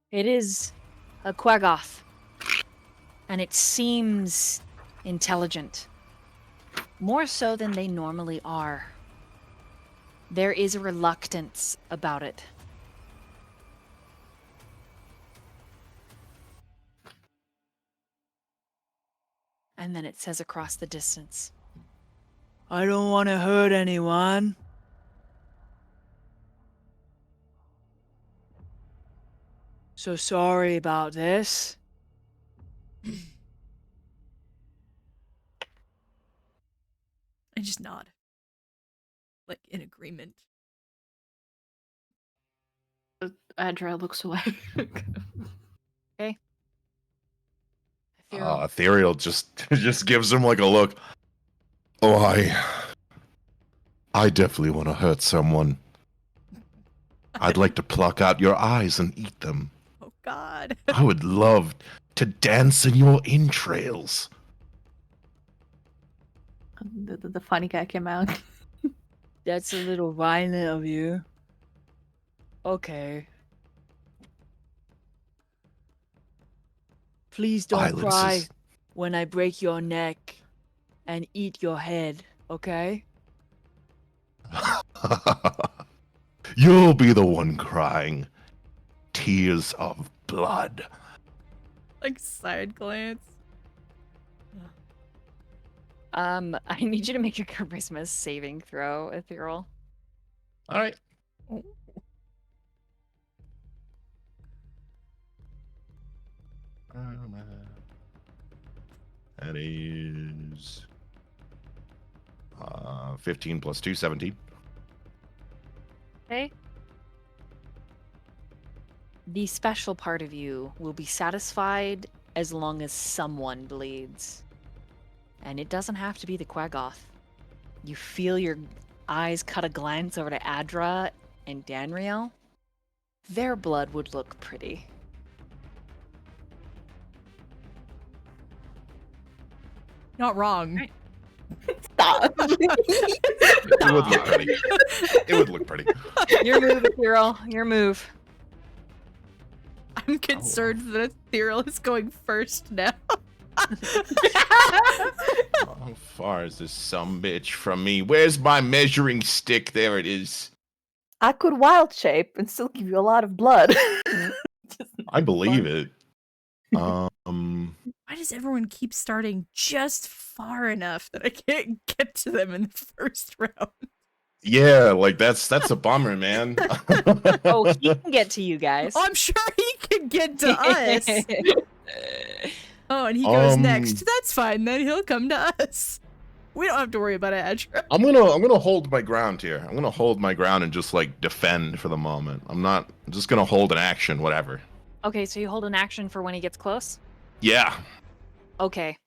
It is a Quaggoth, and it seems intelligent. More so than they normally are. There is a reluctance about it. And then it says across the distance, I don't want to hurt anyone. So sorry about this. I just nod. Like in agreement. Adra looks away. Ethereal just gives him like a look. Oh, I definitely want to hurt someone. I'd like to pluck out your eyes and eat them. Oh God. I would love to dance in your entrails. The funny guy came out. That's a little violent of you. Okay. Please don't Violence cry is- when I break your neck and eat your head, okay? You'll be the one crying. Tears of blood. Like side glance. I need you to make your charisma saving throw, Ethereal. All right. That is 15 plus 2, 17. Okay. The special part of you will be satisfied as long as someone bleeds. And it doesn't have to be the Quaggoth. You feel your eyes cut a glance over to Adra and Danriel. Their blood would look pretty. Not wrong. Stop. It would look pretty. It would look pretty. Your move, Ethereal. Your move. I'm concerned that Ethereal is going first now. How far is this sumbitch from me? Where's my measuring stick? There it is. I could wild shape and still give you a lot of blood. I believe it. Why does everyone keep starting just far enough that I can't get to them in the first round? Yeah, like that's a bummer, man. Oh, he can get to you guys. Oh, I'm sure he can get to us. Oh, and he goes next. That's fine. Then he'll come to us. We don't have to worry about Adra. I'm gonna hold my ground here. I'm gonna hold my ground and just like defend for the moment. I'm just gonna hold an action, whatever. Okay, so you hold an action for when he gets close? Yeah. Okay.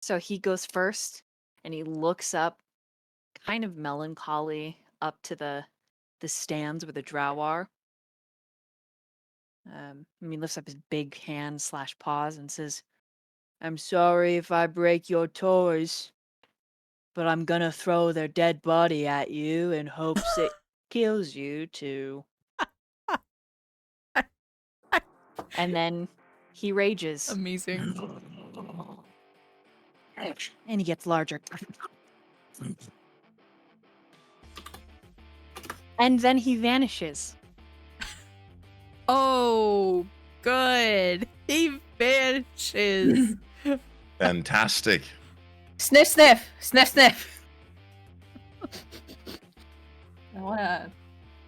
So he goes first and he looks up, kind of melancholy, up to the stands where the drow are. He lifts up his big hand / paws and says, I'm sorry if I break your toys, but I'm gonna throw their dead body at you in hopes it kills you too. And then he rages. Amazing. And he gets larger. And then he vanishes. Oh, good. He vanishes. Fantastic. Sniff, sniff, sniff, sniff. I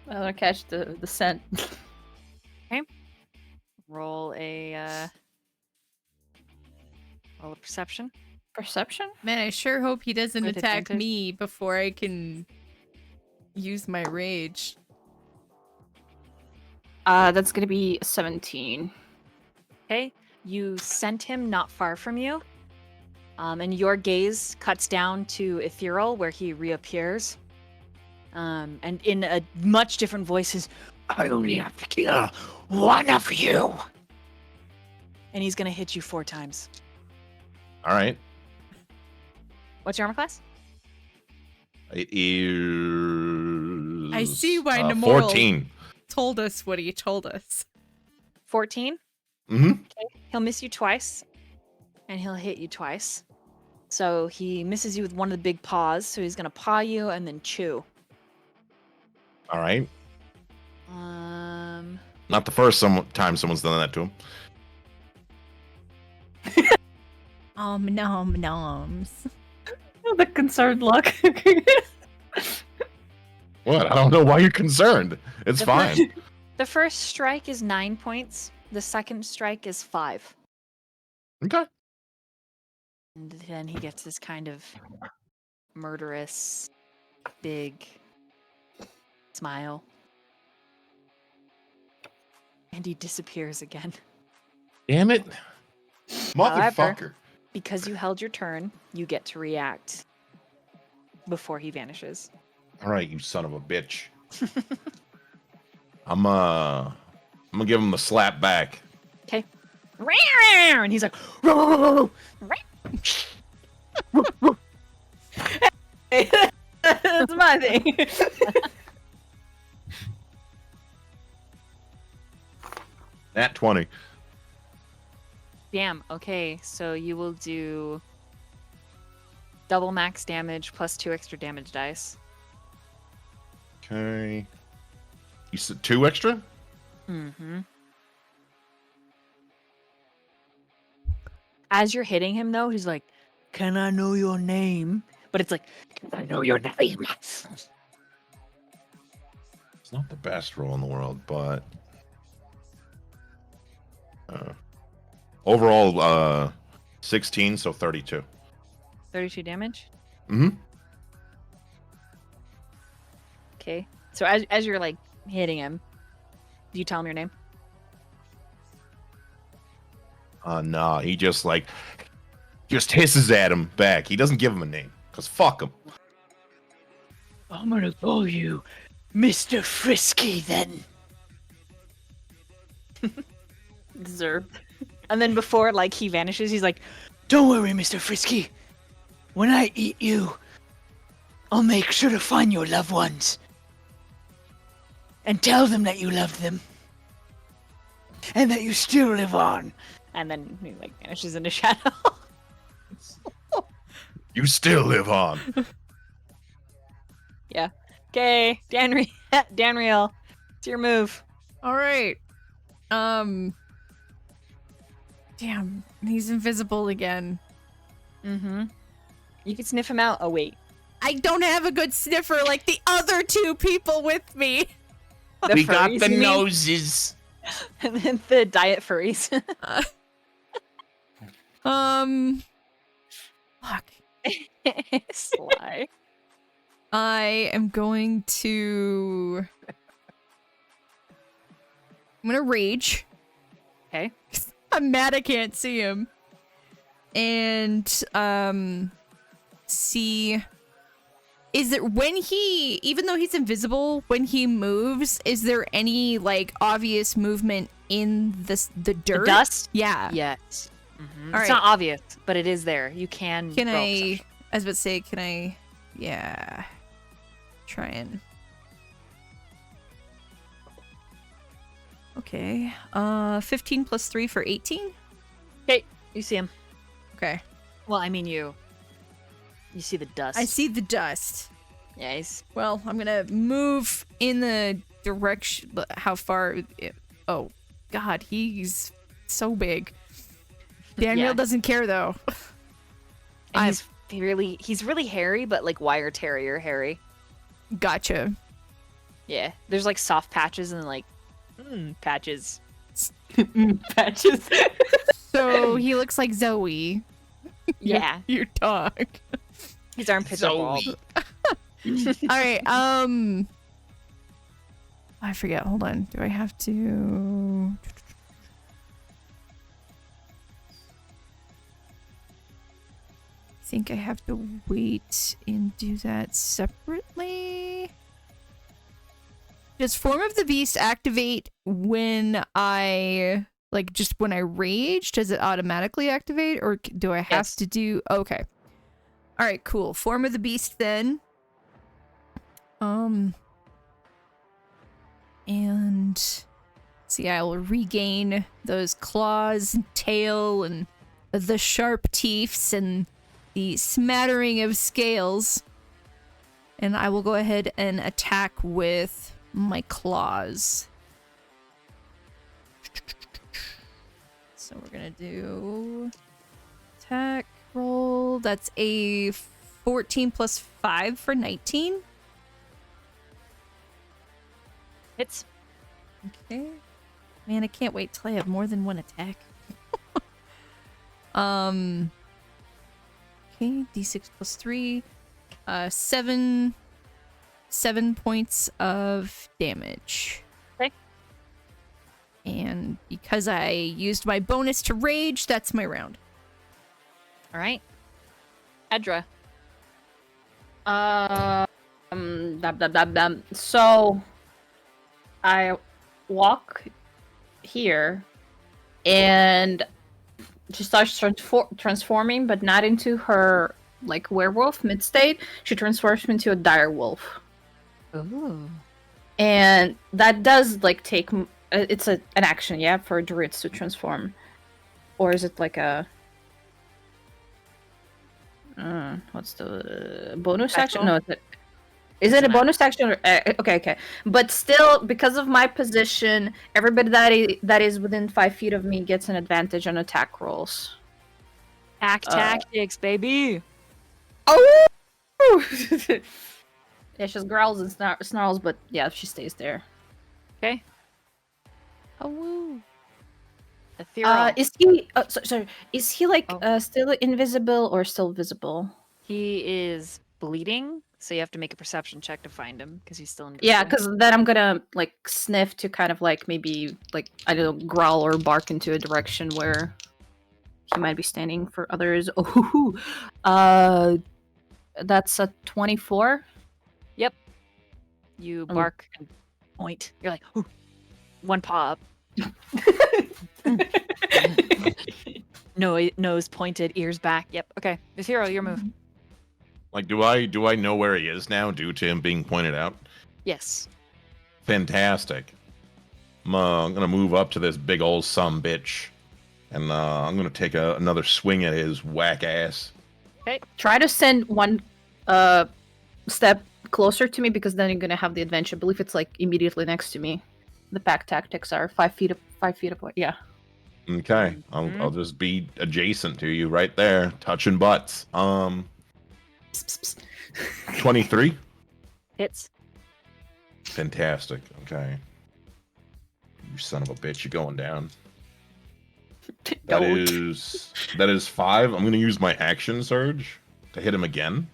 wanna catch the scent. Roll a perception. Perception? Man, I sure hope he doesn't With attack advantage. me before I can use my rage. That's gonna be 17. Okay, you sent him not far from you, and your gaze cuts down to Ethereal, where he reappears, and in a much different voice, is, I only have to kill one of you. and he's gonna hit you 4 times. All right. What's your armor class? It is. I see why Nemoral 14. told us what he told us. 14. Mm-hmm. Okay, he'll miss you twice, and he'll hit you twice. So he misses you with one of the big paws. So he's gonna paw you and then chew. All right. Not the first time someone's done that to him. Nom noms. The concerned look. What? I don't know why you're concerned. It's The fine. The first strike is 9 points. The second strike is 5. Okay. And then he gets this kind of murderous, big smile. And he disappears again. Damn it. However- Motherfucker. Because you held your turn, you get to react before he vanishes. All right, you son of a bitch. I'm gonna give him the slap back. Okay. And he's like, That's my thing. Nat 20. damn, okay, so you will do double max damage plus 2 extra damage dice. Okay. You said 2 extra? Mm-hmm. As you're hitting him, though, he's like, "Can I know your name?" But it's like, "Can I know your name?" It's not the best roll in the world, but overall 16, so 32. 32 damage. Mm-hmm. Okay. So as you're like hitting him, do you tell him your name? Nah, he just hisses at him back. He doesn't give him a name, because fuck him. I'm gonna call you Mr. Frisky then. Deserved. And then before like he vanishes, he's like, Don't worry, Mr. Frisky. When I eat you, I'll make sure to find your loved ones. And tell them that you love them. And that you still live on. and then he like vanishes into shadow. You still live on. Yeah. Okay, Danriel, it's your move. All right. Damn, he's invisible again. Mm-hmm. You can sniff him out. Oh wait, I don't have a good sniffer like the other 2 people with me. the We got furries, the you mean? noses. And then the diet furries. Fuck. Sly. I am going to. I'm gonna rage. Okay. I'm mad I can't see him. And see, is there when he, even though he's invisible, when he moves, is there any like obvious movement in the dirt? The dust? Yeah. Yes. Mhm. All It's right. not obvious, but it is there. You can. Can roll I? perception. I was about to say, can I? Yeah. Try and. Okay. 15 plus 3 for 18. Okay, you see him. Okay. Well, I mean you. You see the dust. I see the dust. Nice. Well, I'm gonna move in the direction. How far? Oh, God, he's so big. Daniel Yeah. doesn't care though. And he's really hairy, but like wire terrier hairy. Gotcha. Yeah. There's like soft patches and like patches. Patches. So he looks like Zoe. Yeah. Your dog. His armpits are bald. All right. I forget. Hold on. Do I have to? I think I have to wait and do that separately. Does Form of the Beast activate when I just when I rage? Does it automatically activate, or do I have to do? Okay. All right. Cool. Form of the Beast then. And see, I will regain those claws and tail and the sharp teeth and the smattering of scales. And I will go ahead and attack with my claws. So we're gonna do attack roll. That's a 14 plus 5 for 19. Hits. Okay. Man, I can't wait till I have more than one attack. Okay, D6 plus 3. 7 points of damage. Okay. And because I used my bonus to rage, that's my round. All right. Edra. So I walk here and she starts transforming, but not into her like werewolf mid state. She transforms into a dire wolf. Ooh. And that does like take it's an action, yeah, for druids to transform. Or is it like a what's the bonus action? No, is it a bonus action? Or, okay. But still, because of my position, everybody that is within 5 feet of me gets an advantage on attack rolls. Tactics, baby. Oh! Yeah, she just growls and snarls, but yeah, she stays there. Okay. Oh, woo. Ethereal. Is he? Sorry. Is he like still invisible or still visible? He is bleeding, so you have to make a perception check to find him because he's still invisible. Yeah, because then I'm gonna like sniff to kind of like maybe like I don't know, growl or bark into a direction where he might be standing for others. Oh, that's a 24. You bark and point. You're like, ooh, one paw up. Nose pointed, ears back. Yep. Okay. Ethereal, your move. Like, do I know where he is now due to him being pointed out? Yes. Fantastic. I'm gonna move up to this big old bitch, and I'm gonna take another swing at his whack ass. Okay. Try to send one step closer to me because then you're gonna have the advantage. I believe it's like immediately next to me. The pack tactics are 5 feet apart. Yeah. Okay, I'll just be adjacent to you right there, touching butts. 23. Hits. Fantastic. Okay. You son of a bitch, you're going down. That is 5. I'm gonna use my action surge to hit him again.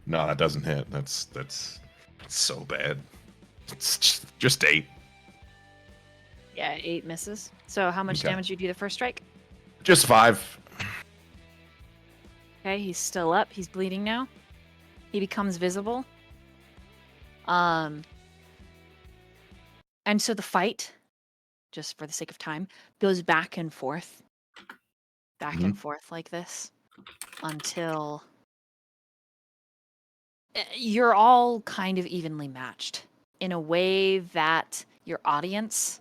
No, that doesn't hit. That's so bad. It's just 8. Yeah, 8 misses. So how much damage you do the first strike? Just 5. Okay, he's still up. He's bleeding now. He becomes visible. And so the fight, just for the sake of time, goes back and forth like this until you're all kind of evenly matched in a way that your audience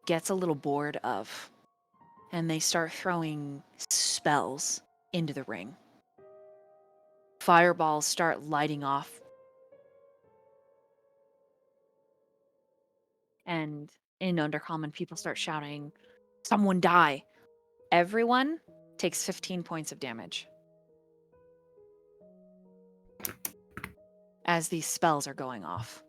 gets a little bored of. and they start throwing spells into the ring. Fireballs start lighting off. And in Undercommon, people start shouting, "Someone die!" Everyone takes 15 points of damage as these spells are going off.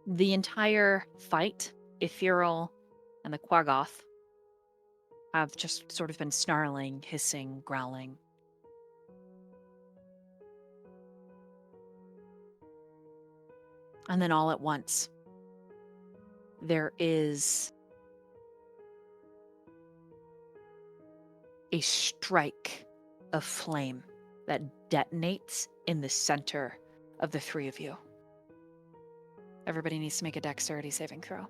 The entire fight, Ethereal and the Quaggoth have just sort of been snarling, hissing, growling. And then all at once, there is a strike of flame that detonates in the center of the three of you. Everybody needs to make a dexterity saving throw.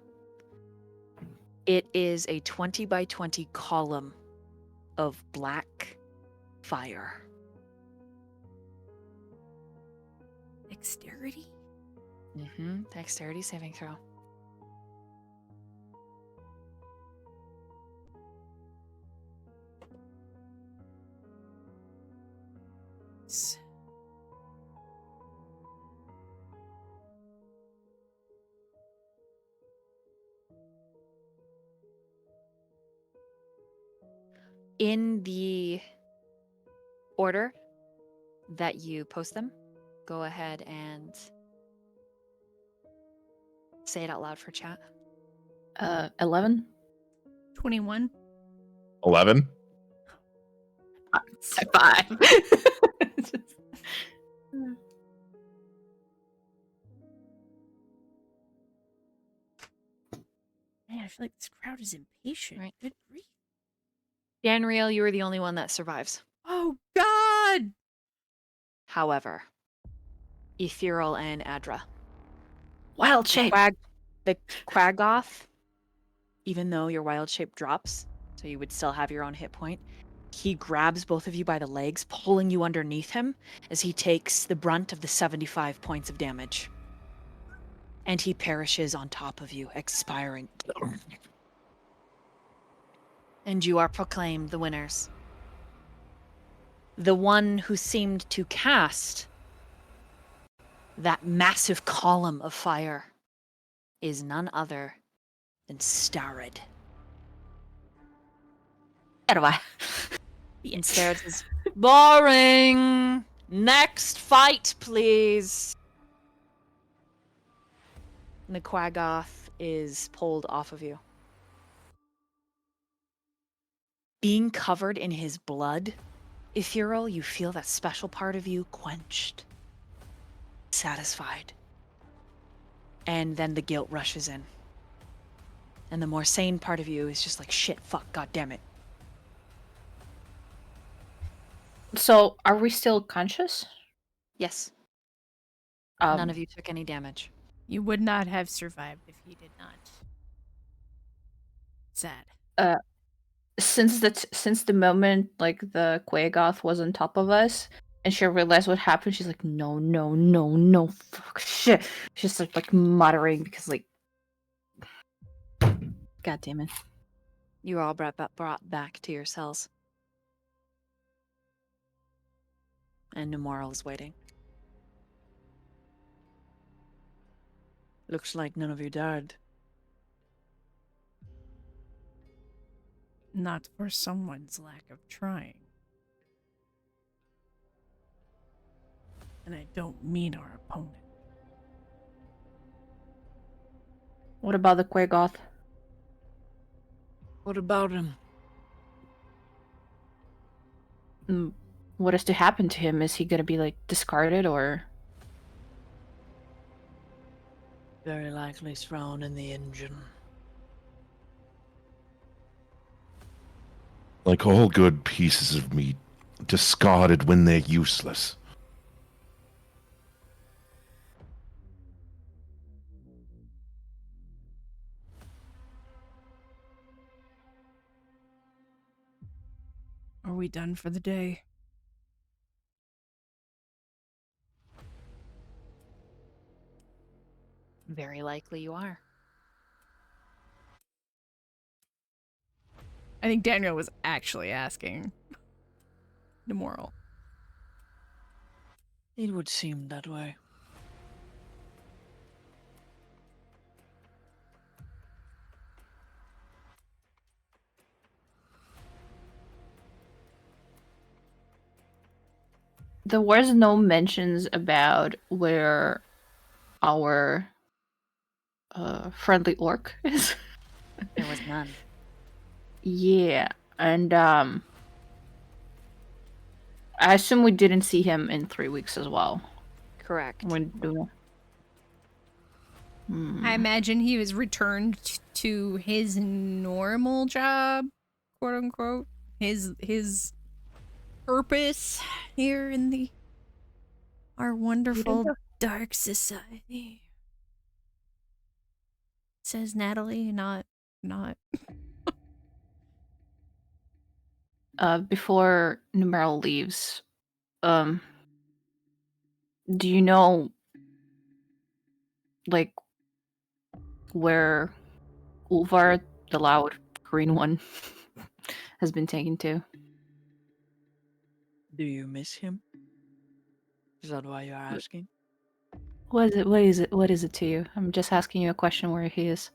It is a 20 by 20 column of black fire. Dexterity? Dexterity saving throw. In the order that you post them, go ahead and say it out loud for chat. 11. 21. 11. 5. Man, I feel like this crowd is impatient. Right. Good grief. Danriel, you are the only one that survives. Oh, God! However, Ethereal and Adra. Wild shape. The Quaggoth, even though your wild shape drops, so you would still have your own hit point, he grabs both of you by the legs, pulling you underneath him as he takes the brunt of the 75 points of damage. And he perishes on top of you, expiring. And you are proclaimed the winners. The one who seemed to cast that massive column of fire is none other than Starred. How do I? And Starred says, "Boring! Next fight, please!" And the Quaggoth is pulled off of you. Being covered in his blood, Ethereal, you feel that special part of you quenched, satisfied. And then the guilt rushes in. And the more sane part of you is just like, shit, fuck, god damn it. So, are we still conscious? Yes, Um, none of you took any damage. You would not have survived if he did not. Sad. Since the moment like the Quagoth was on top of us and she realized what happened, she's like, no, fuck, shit. She's like muttering because like, god damn it. You were all brought back to your cells. And Nemoral is waiting. Looks like none of you died. Not for someone's lack of trying. And I don't mean our opponent. What about the Quagoth? What about him? What is to happen to him? Is he gonna be like discarded or? Very likely thrown in the engine. Like all good pieces of meat, discarded when they're useless. we done for the day? Very likely you are. I think Daniel was actually asking the moral. It would seem that way. There was no mentions about where our friendly orc is. There was none. Yeah, and I assume we didn't see him in 3 weeks as well. Correct. When do I imagine he was returned to his normal job, quote unquote. His purpose here in our wonderful dark society. Says Natalie, not. before Numeral leaves, do you know, like, where Ulvar, the loud green one, has been taken to? Do you miss him? Is that why you're asking? What is it to you? I'm just asking you a question where he is.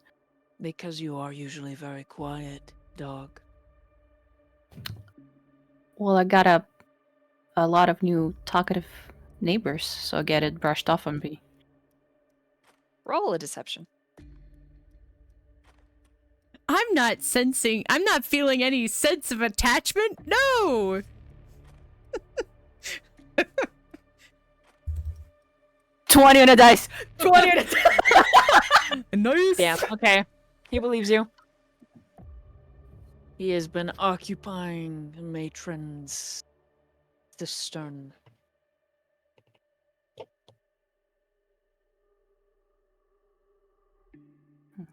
Because you are usually very quiet, dog. Well, I got a lot of new talkative neighbors, so I get it brushed off on me. Roll a deception. I'm not feeling any sense of attachment. No! 20 on a dice! 20 on a dice! Nice! Yeah, okay. He believes you. He has been occupying the matron's cistern.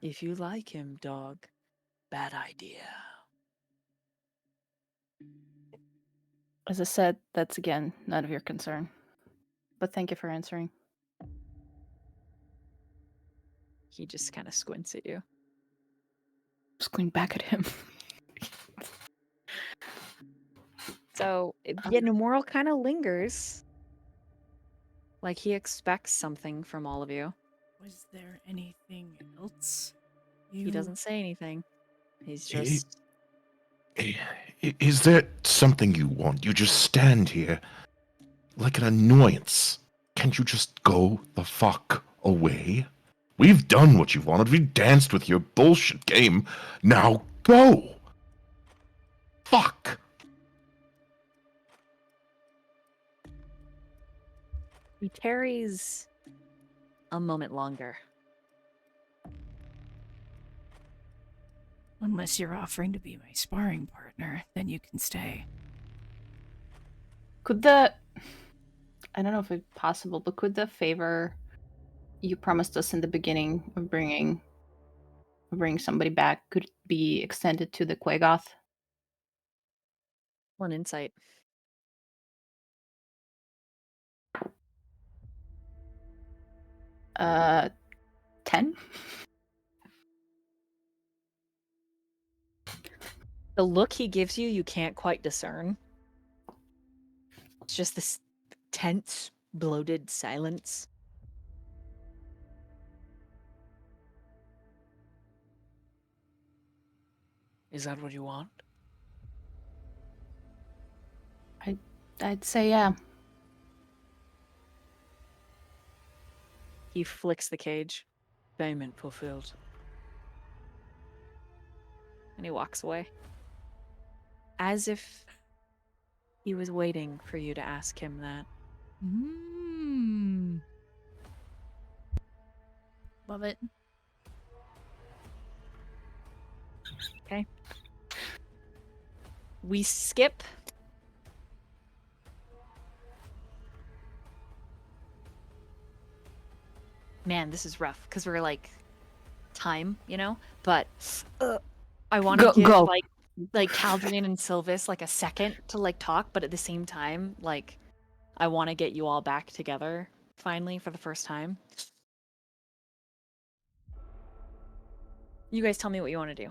If you like him, dog, bad idea. As I said, that's again none of your concern. But thank you for answering. He just kind of squints at you. Squint back at him. So, Moral kind of lingers. Like he expects something from all of you. Was there anything else? He doesn't say anything. He's Eh, just... Is there something you want? You just stand here like an annoyance. Can't you just go the fuck away? We've done what you wanted. We've danced with your bullshit game. Now go! Fuck! He tarries a moment longer. Unless you're offering to be my sparring partner, then you can stay. Could the... I don't know if it's possible, but could the favor you promised us in the beginning of bringing somebody back could it be extended to the Quagoth? One insight. Uh, 10? The look he gives you, you can't quite discern. It's just this tense, bloated silence. Is that what you want? I'd say yeah. He flicks the cage Payment fulfilled. and he walks away. As if he was waiting for you to ask him that. Love it. Okay. We skip. Man, this is rough because we're like time, But I want to give go. like like Caldrian and Sylvis like a second to like talk, but at the same time, like I want to get you all back together finally for the first time. You guys tell me what you want to do.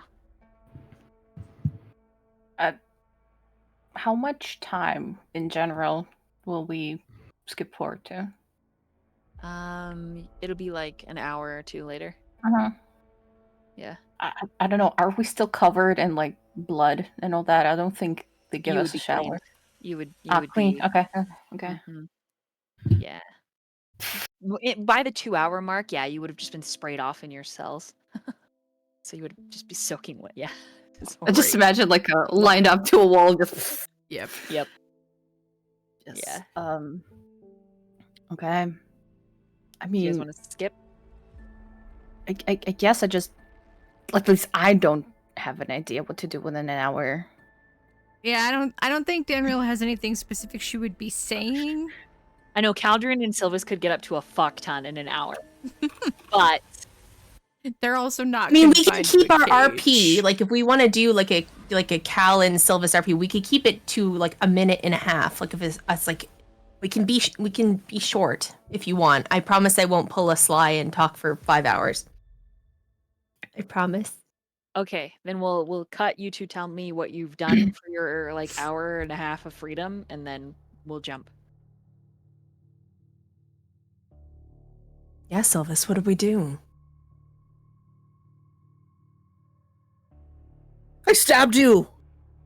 How much time in general will we skip forward to? It'll be like an hour or two later. Uh-huh. Yeah. I don't know. Are we still covered in like blood and all that? I don't think they give You us would a be shower. clean. You would Clean. be Okay. Okay. Mhm. Yeah. By the 2-hour mark, yeah, you would have just been sprayed off in your cells. So you would just be soaking wet. Yeah. I just imagine like lined up to a wall, just. Yep. Yep. Yes. Yeah. Okay. I You guys mean, want to skip? I guess I just. At least I don't have an idea what to do within an hour. Yeah, I don't think Danriel has anything specific she would be saying. I know Caldrian and Sylvis could get up to a fuck ton in an hour. But They're also not. I mean, we can confined to keep a our cage. RP. Like, if we want to do like a Cal and Sylvis RP, we could keep it to like a minute and a half. Like, if it's us, like, we can be short if you want. I promise I won't pull a Sly and talk for 5 hours. I promise. okay, then we'll cut you to tell me what you've done for your like hour and a half of freedom, and then we'll jump. Yeah, Sylvis, what did we do? I stabbed you.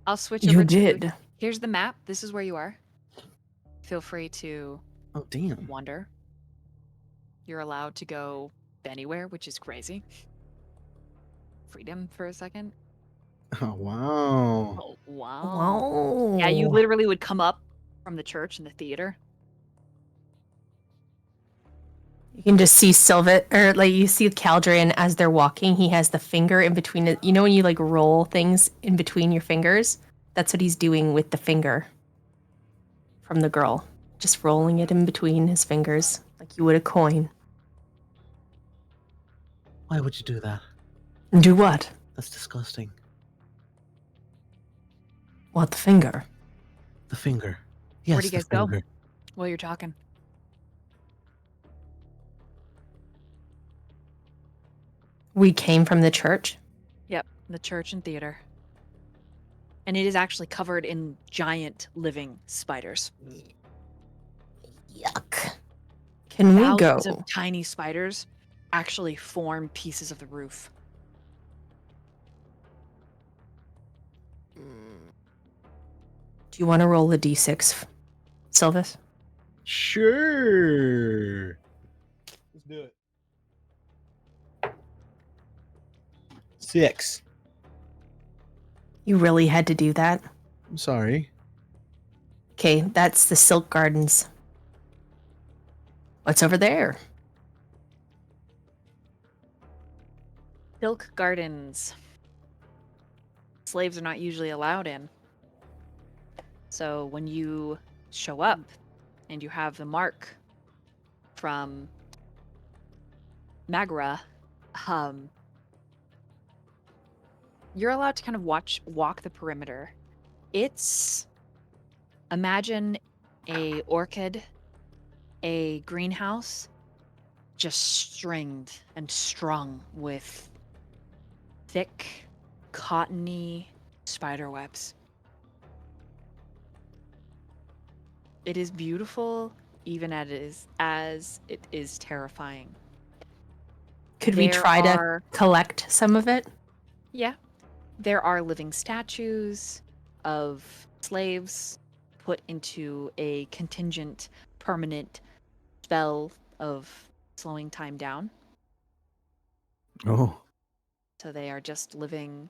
I'll switch You over to did. Here's the map. This is where you are. Feel free to Oh damn. wander. You're allowed to go anywhere, which is crazy. Freedom for a second. Oh wow. Oh, wow. Wow. Yeah, you literally would come up from the church and the theater. You can just see Sylvis, or like you see Caldrian as they're walking. He has the finger in between it. You know when you like roll things in between your fingers? That's what he's doing with the finger from the girl. Just rolling it in between his fingers like you would a coin. Why would you do that? Do what? That's disgusting. What, the finger? The finger. Yes, Where do you guys the go? finger. While you're talking. We came from the church. Yep, the church and theater. And it is actually covered in giant living spiders. Yuck. Can we Thousands go? of tiny spiders actually form pieces of the roof. Do you want to roll a d6, Sylvis? Sure. Let's do it. 6. You really had to do that? I'm sorry. Okay, that's the Silk Gardens. What's over there? Silk gardens. Slaves are not usually allowed in. So when you show up and you have the mark from Magara, you're allowed to kind of walk the perimeter. It's, imagine a orchid, a greenhouse, just stringed and strung with thick, cottony spider webs. It is beautiful, even as it is terrifying. Could we There try are- to collect some of it? Yeah. There are living statues of slaves put into a contingent permanent spell of slowing time down. Oh. So they are just living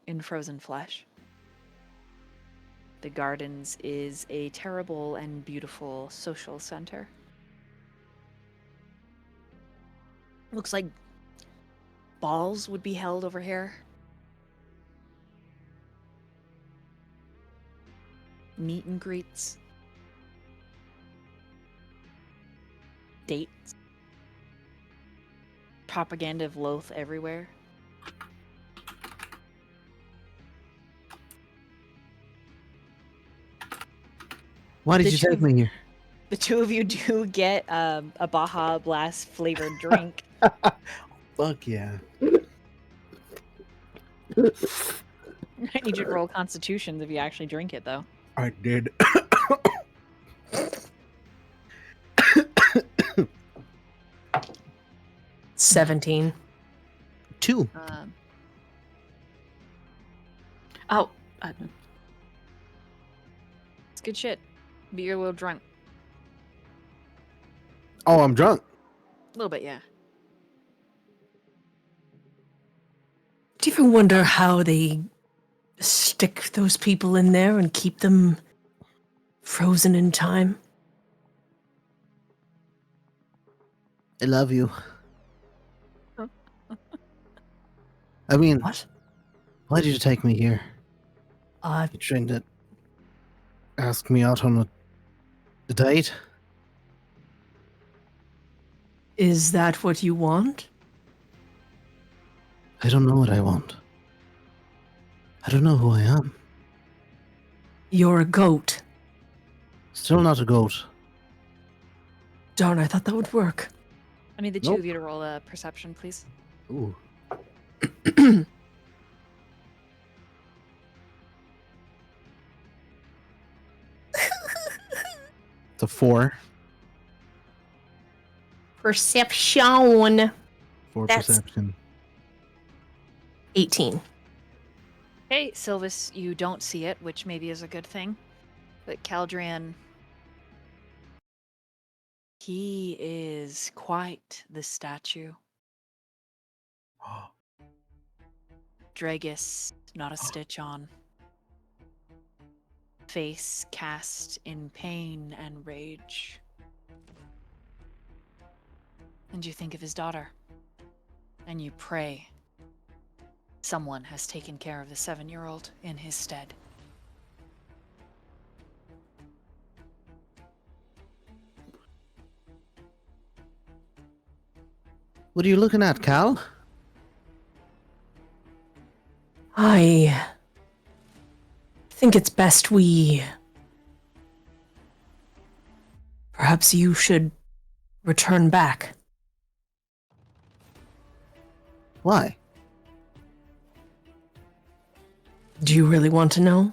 in frozen flesh. The gardens is a terrible and beautiful social center. Looks like balls would be held over here. Meet and greets. Dates. Propaganda of Loath everywhere. Why did The you two take me here? The two of you do get a Baja Blast flavored drink. Fuck yeah. I need you to roll Constitutions if you actually drink it, though. I did. 17. 2. Oh, It's good shit. But you're a little drunk. Oh, I'm drunk. A little bit, yeah. Do you ever wonder how they stick those people in there and keep them frozen in time? I love you. I mean, What? why did you take me here? Uh, You trying to ask me out on a date? is that what you want? I don't know what I want. I don't know who I am. You're a goat. Still not a goat. Darn, I thought that would work. I need the two Nope. of you to roll a perception, please. Ooh. It's a 4 Perception. for That's- perception. 18. Okay, Sylvis, you don't see it, which maybe is a good thing. But Caldrian, he is quite the statue. Dragus, not a stitch on. Face cast in pain and rage. And you think of his daughter. And you pray someone has taken care of the 7-year-old in his stead. What are you looking at, Cal? I think it's best we... Perhaps you should return back. Why? Do you really want to know?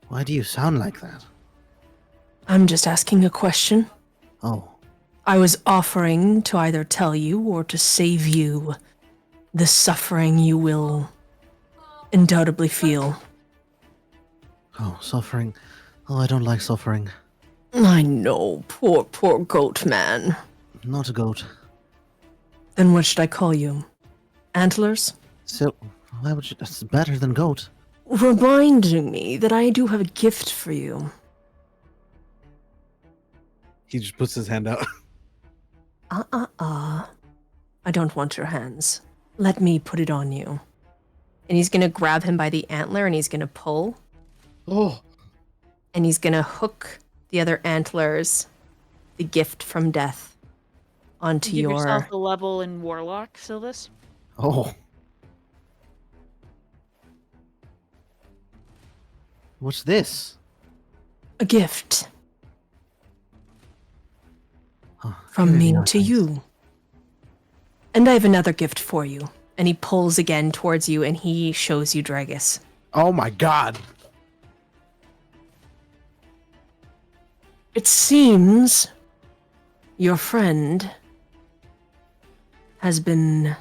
Why do you sound like that? I'm just asking a question. Oh, I was offering to either tell you or to save you the suffering you will undoubtedly feel. oh, suffering. Oh, I don't like suffering. I know, poor goat man. Not a goat. Then what should I call you? Antlers? So, why would you? That's better than goat. Reminding me that I do have a gift for you. He just puts his hand out. I don't want your hands. Let me put it on you. And he's gonna grab him by the antler and he's gonna pull. Oh. And he's gonna hook the other antlers, the gift from death, onto Give your... yourself a level in Warlock, Sylvis. Oh. What's this? a gift. Oh, From here me we are, to thanks. you. And I have another gift for you. And he pulls again towards you and he shows you Dragus. Oh my god. It seems your friend has been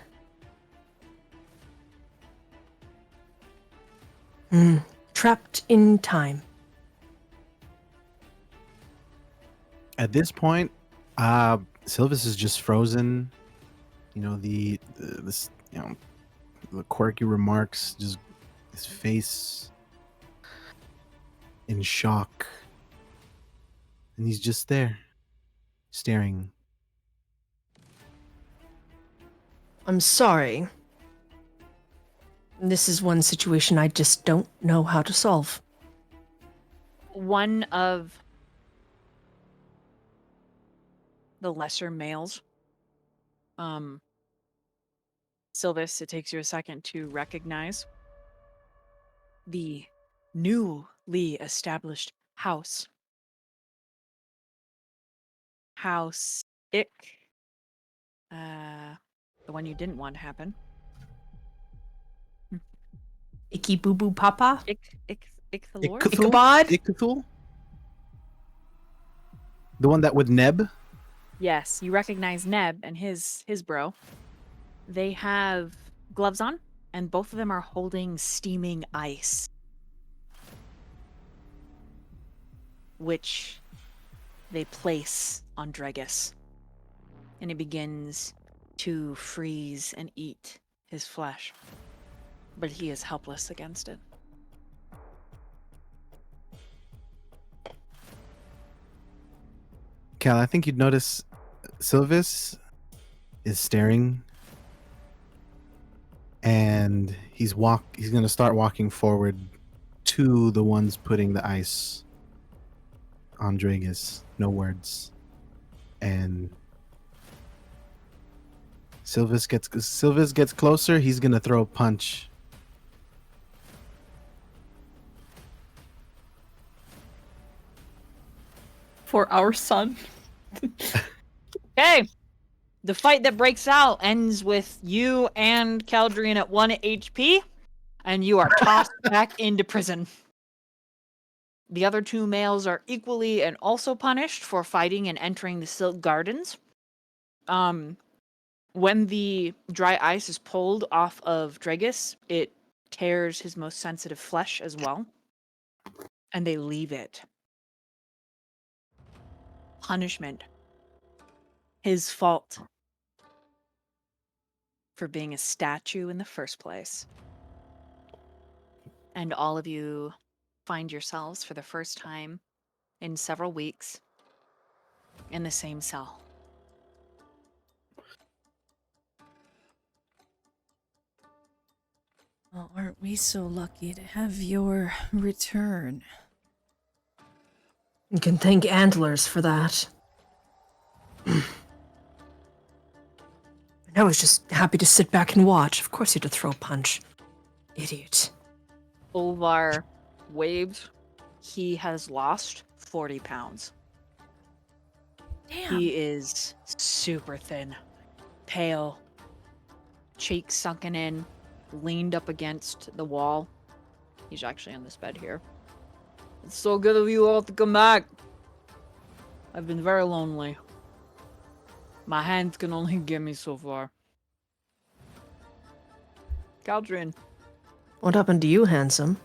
trapped in time. At this point, Sylvis is just frozen. You know, the quirky remarks, just his face in shock. And he's just there, staring. I'm sorry. This is one situation I just don't know how to solve. One of the lesser males, Sylvis, it takes you a second to recognize the new established house. House Ick. The one you didn't want to happen. Icky boo boo papa. Icthalor? Ichabod? Ichabod? The one that with Neb? Yes, you recognize Neb and his bro. They have gloves on, and both of them are holding steaming ice, which they place on Dregus, and he begins to freeze and eat his flesh, but he is helpless against it. Cal, I think you'd notice Sylvis is staring, and he's gonna start walking forward to the ones putting the ice on Dragus. No words. And Sylvis gets closer, he's gonna throw a punch. For our son. Okay. The fight that breaks out ends with you and Caldrian at 1 HP, and you are tossed back into prison. The other two males are equally and also punished for fighting and entering the Silk Gardens. When the dry ice is pulled off of Dregus, it tears his most sensitive flesh as well, and they leave it. Punishment. His fault for being a statue in the first place. And all of you find yourselves for the first time in several weeks in the same cell. Well, aren't we so lucky to have your return? You can thank Antlers for that. I was just happy to sit back and watch. Of course you had to throw a punch. Idiot. Olvar waves. He has lost 40 pounds. Damn. He is super thin, pale, cheeks sunken in, leaned up against the wall. He's actually on this bed here. It's so good of you all to come back. I've been very lonely. My hands can only get me so far. Caldrian. What happened to you, handsome?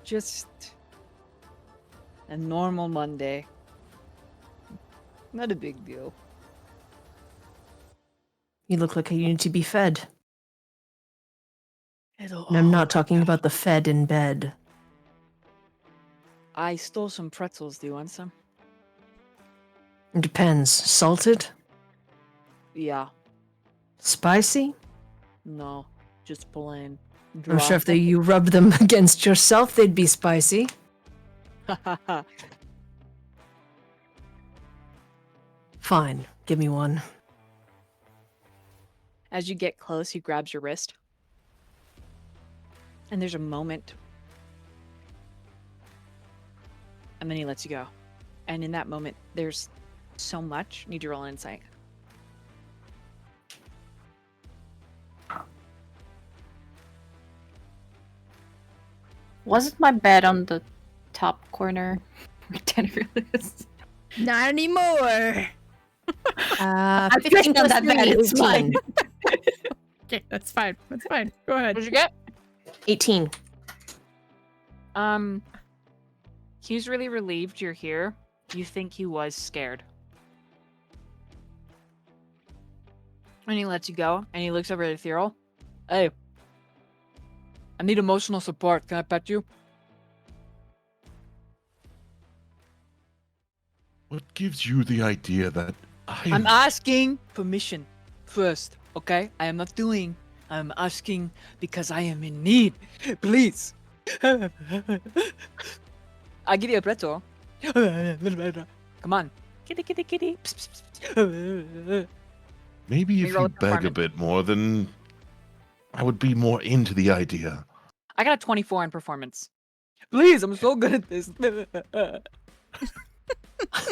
Just a normal Monday. Not a big deal. You look like you need to be fed. It'll And I'm not talking about the fed in bed. I stole some pretzels. Do you want some? It depends. Salted? Yeah. Spicy? No. Just plain. I'm sure if you rub them against yourself, they'd be spicy. Fine. Give me one. As you get close, he grabs your wrist. And there's a moment. And then he lets you go. And in that moment, there's so much. Need to roll an insight. Wasn't my bed on the top corner where Danriel is? Not anymore. I'm sitting on that bed, it's fine. Okay, that's fine. That's fine. Go ahead. What'd you get? 18. He's really relieved you're here. You think he was scared. And he lets you go, and he looks over at Ethereal. Hey. I need emotional support. Can I pet you? What gives you the idea that I'm asking permission first, okay? I'm asking because I am in need. Please. I give you a pretzel. Come on. Kitty, kitty, kitty. Maybe if roll you a beg a performance. bit more, then I would be more into the idea. I got a 24 in performance. Please, I'm so good at this.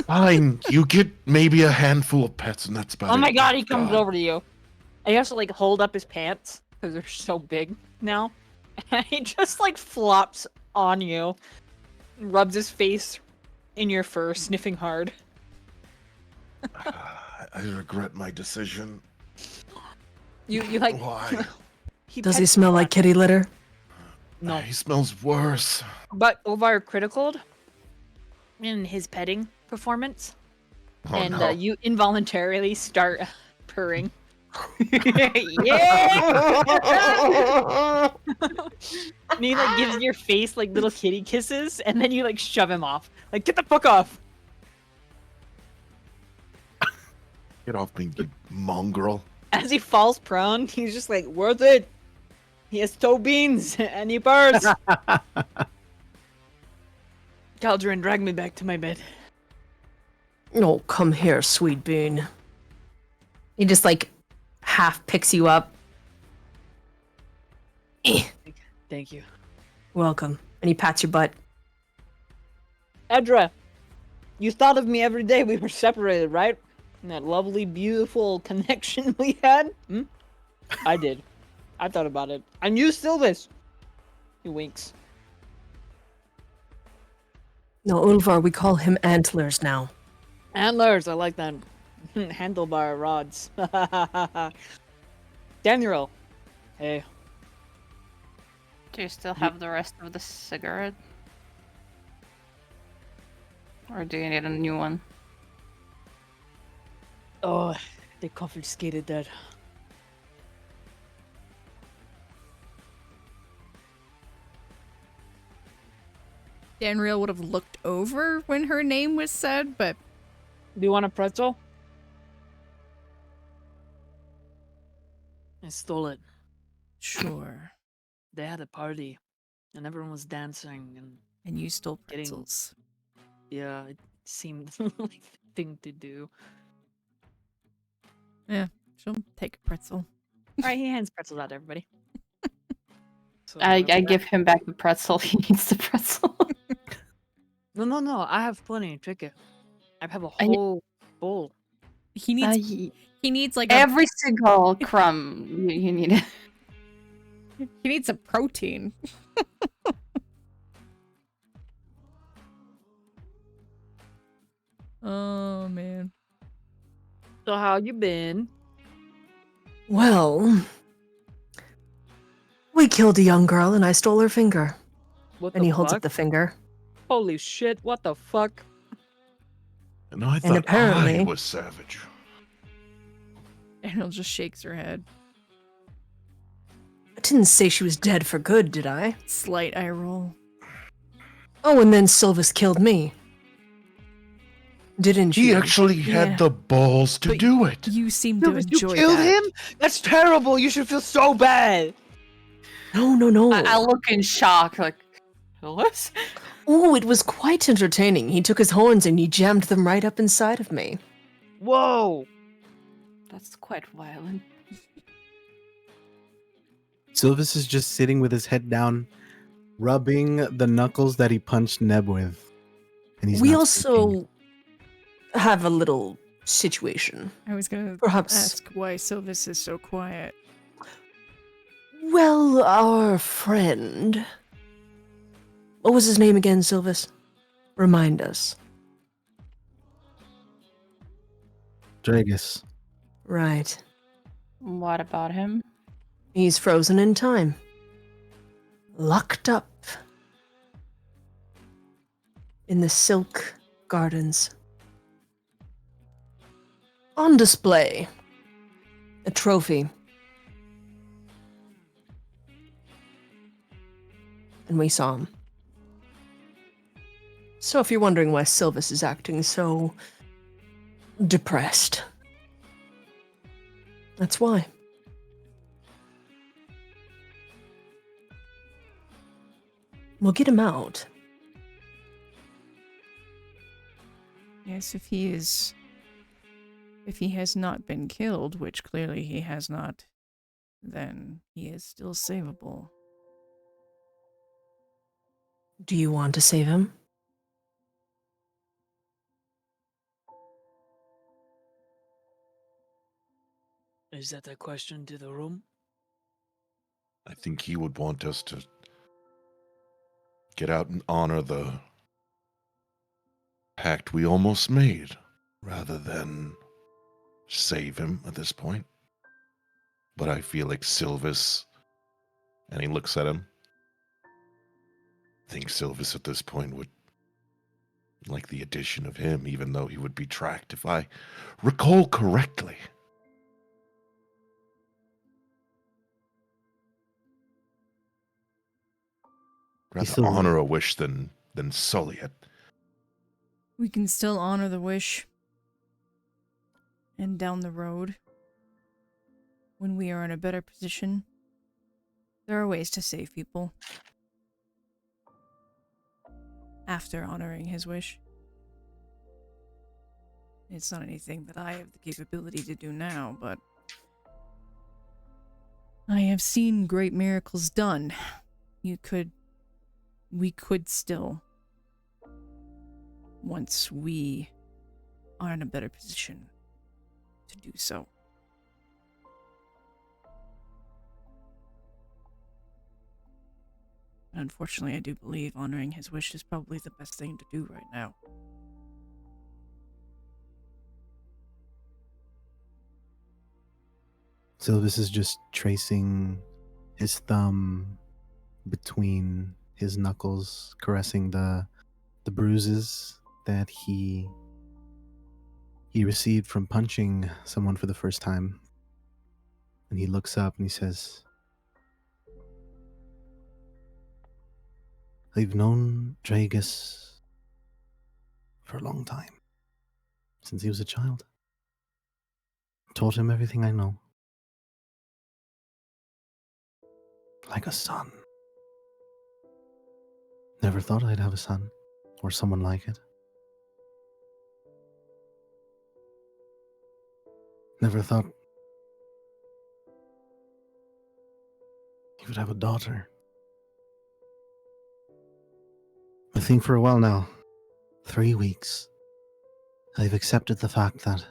Fine, you get maybe a handful of pets, and that's about it. Oh my god, he comes over to you. And he has to like hold up his pants because they're so big now. And he just like flops on you, rubs his face in your fur, sniffing hard. I regret my decision. You like. Why? Does he pets smell you like on- kitty litter? No. He smells worse. But Ovar criticaled in his petting performance, Oh, and no. you involuntarily start purring. Yeah. And he like gives your face like little kitty kisses, and then you like shove him off. Like, get the fuck off. Get off me, you mongrel. As he falls prone, he's just like, worth it. He has toe beans and he purrs. Caldron, drag me back to my bed. Oh, come here, sweet bean. He just like half picks you up. Thank you. Welcome. And he pats your butt. Edra, you thought of me every day we were separated, right? And that lovely, beautiful connection we had? Hmm? I did. I thought about it. I knew Sylvis. He winks. No, Ulvar, we call him Antlers now. Antlers, I like that. Handlebar rods. Danriel. Hey. Do you still have the rest of the cigarette? Or do you need a new one? Oh, they confiscated that. Danriel would have looked over when her name was said, but Do you want a pretzel? I stole it. sure. They had a party, and everyone was dancing, and And you stole Getting- pretzels. yeah, it seemed like the thing to do. She'll take a pretzel. Alright, he hands pretzels out to everybody. So, I whatever give him back the pretzel. He needs the pretzel. No, I have plenty. Take it. I have a I- whole bowl. He needs He- he needs like a every single crumb you need it. he needs a protein. Oh man. So how you been? Well, we killed a young girl and I stole her finger. What And the he holds fuck? up the finger. Holy shit! What the fuck? And I thought I apparently- was savage. Daniel just shakes her head. I didn't say she was dead for good, did I? Slight eye roll. Oh, and then Sylvis killed me. Didn't He you? actually Yeah. had the balls to But do it. You seem to You enjoy killed that. him? That's terrible. You should feel so bad. No. I look in shock, like, what? Oh, it was quite entertaining. He took his horns and he jammed them right up inside of me. Whoa. That's quite violent. Sylvis is just sitting with his head down, rubbing the knuckles that he punched Neb with. And he's We not also speaking. have a little situation. I was gonna Perhaps. ask why Sylvis is so quiet. Well, our friend. What was his name again, Sylvis? Remind us. Dragus. Right. What about him? He's frozen in time. Locked up. In the Silk Gardens. On display. A trophy. And we saw him. So if you're wondering why Sylvis is acting so depressed, that's why. We'll get him out. Yes, if he has not been killed, which clearly he has not, then he is still savable. Do you want to save him? Is that a question to the room? I think he would want us to get out and honor the pact we almost made, rather than save him at this point. But I feel like Sylvis, and he looks at him, I think Sylvis at this point would like the addition of him, even though he would be tracked, if I recall correctly. Rather still- honor a wish than sully it. We can still honor the wish. And down the road, when we are in a better position, there are ways to save people. After honoring his wish. It's not anything that I have the capability to do now, but I have seen great miracles done. We could still, once we are in a better position to do so. Unfortunately, I do believe honoring his wish is probably the best thing to do right now. Sylvis is just tracing his thumb between his knuckles, caressing the bruises that he received from punching someone for the first time. And he looks up and he says, I've known Dragus for a long time, since he was a child. Taught him everything I know. Like a son. Never thought I'd have a son, or someone like it. Never thought he would have a daughter. I think for a while now, 3 weeks, I've accepted the fact that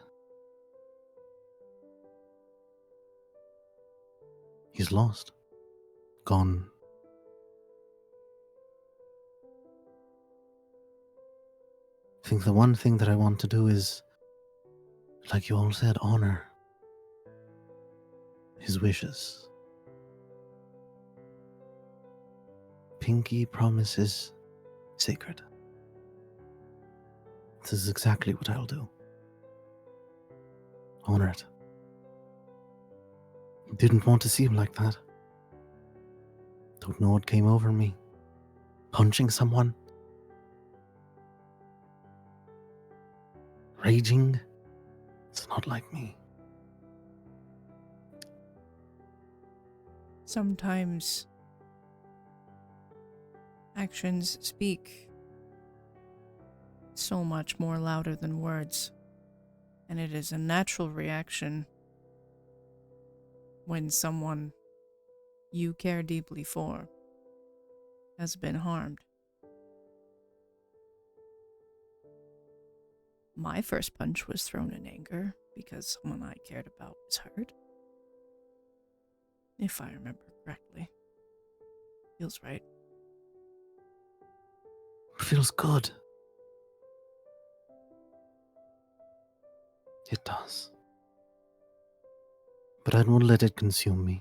he's lost, gone. I think the one thing that I want to do is, like you all said, honor his wishes. Pinky promise is sacred. This is exactly what I'll do. Honor it. Didn't want to see him like that. Don't know what came over me. Punching someone. Raging. It's not like me. Sometimes actions speak so much more louder than words, and it is a natural reaction when someone you care deeply for has been harmed. My first punch was thrown in anger because someone I cared about was hurt. If I remember correctly. Feels right. Feels good. It does. But I won't let it consume me.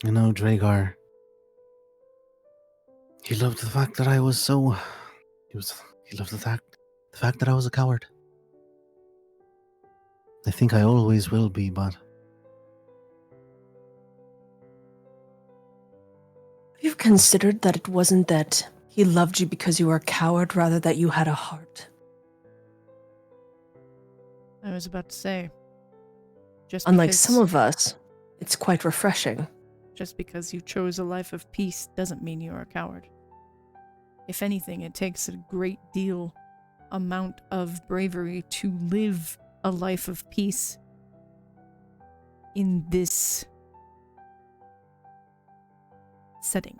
I know Dragar. He loved the fact that I was so. He loved the fact that I was a coward. I think I always will be, but Have you considered that it wasn't that he loved you because you were a coward, rather that you had a heart? I was about to say, just Unlike because, some of us, it's quite refreshing. just because you chose a life of peace doesn't mean you're a coward. If anything, it takes a great deal amount of bravery to live a life of peace in this setting.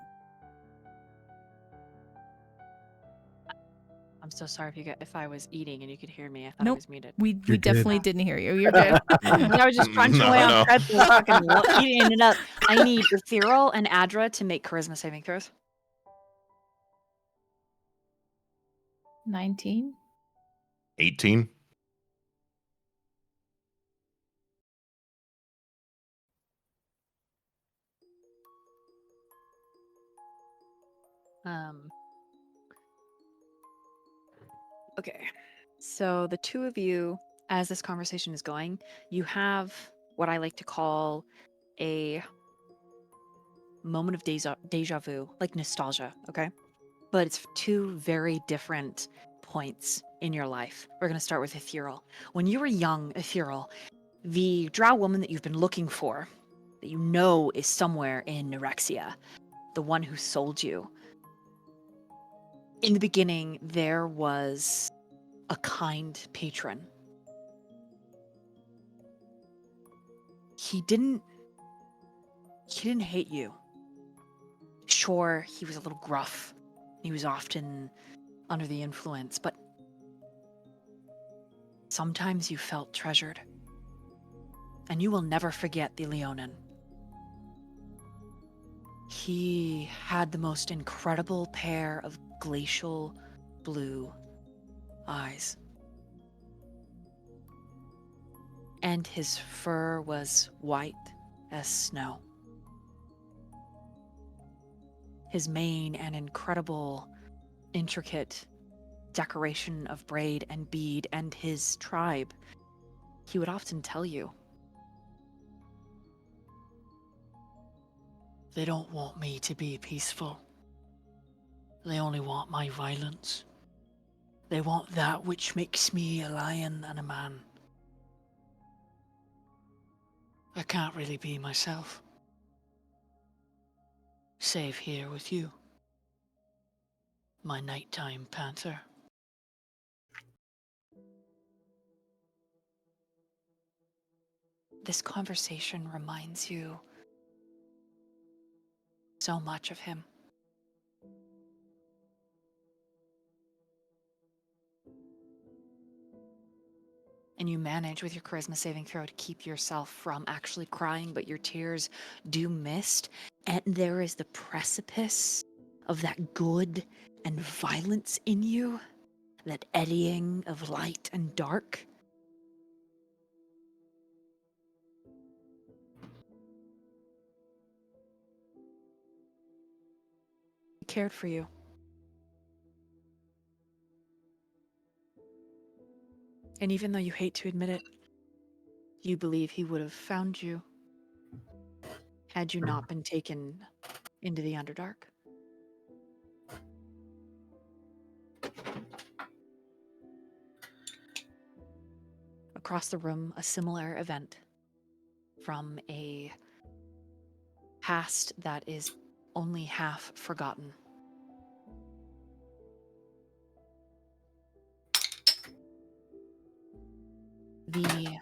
I'm so sorry if I was eating and you could hear me. I thought Nope. I was muted. We You're definitely good. didn't hear you. You're good. I was just crunching away No, on pretzels, fucking eating it up. I need Ethereal and Adra to make charisma saving throws. 19. 18. Okay. So the two of you, as this conversation is going, you have what I like to call a moment of deja vu, like nostalgia, okay? But it's two very different points in your life. We're going to start with Ethereal. When you were young, Ethereal, the drow woman that you've been looking for, that you know is somewhere in Neurexia, the one who sold you, in the beginning, there was a kind patron. He didn't hate you. Sure, he was a little gruff. He was often under the influence, but sometimes you felt treasured. And you will never forget the Leonin. He had the most incredible pair of glacial blue eyes. And his fur was white as snow. His mane an incredible, intricate decoration of braid and bead, and his tribe, he would often tell you, They don't want me to be peaceful. They only want my violence. They want that which makes me a lion and a man. I can't really be myself. Save here with you, my nighttime panther. this conversation reminds you so much of him. And you manage with your charisma saving throw to keep yourself from actually crying, but your tears do mist. And there is the precipice of that good and violence in you, that eddying of light and dark. He cared for you. And even though you hate to admit it, you believe he would have found you had you not been taken into the Underdark. Across the room, a similar event from a past that is only half forgotten. The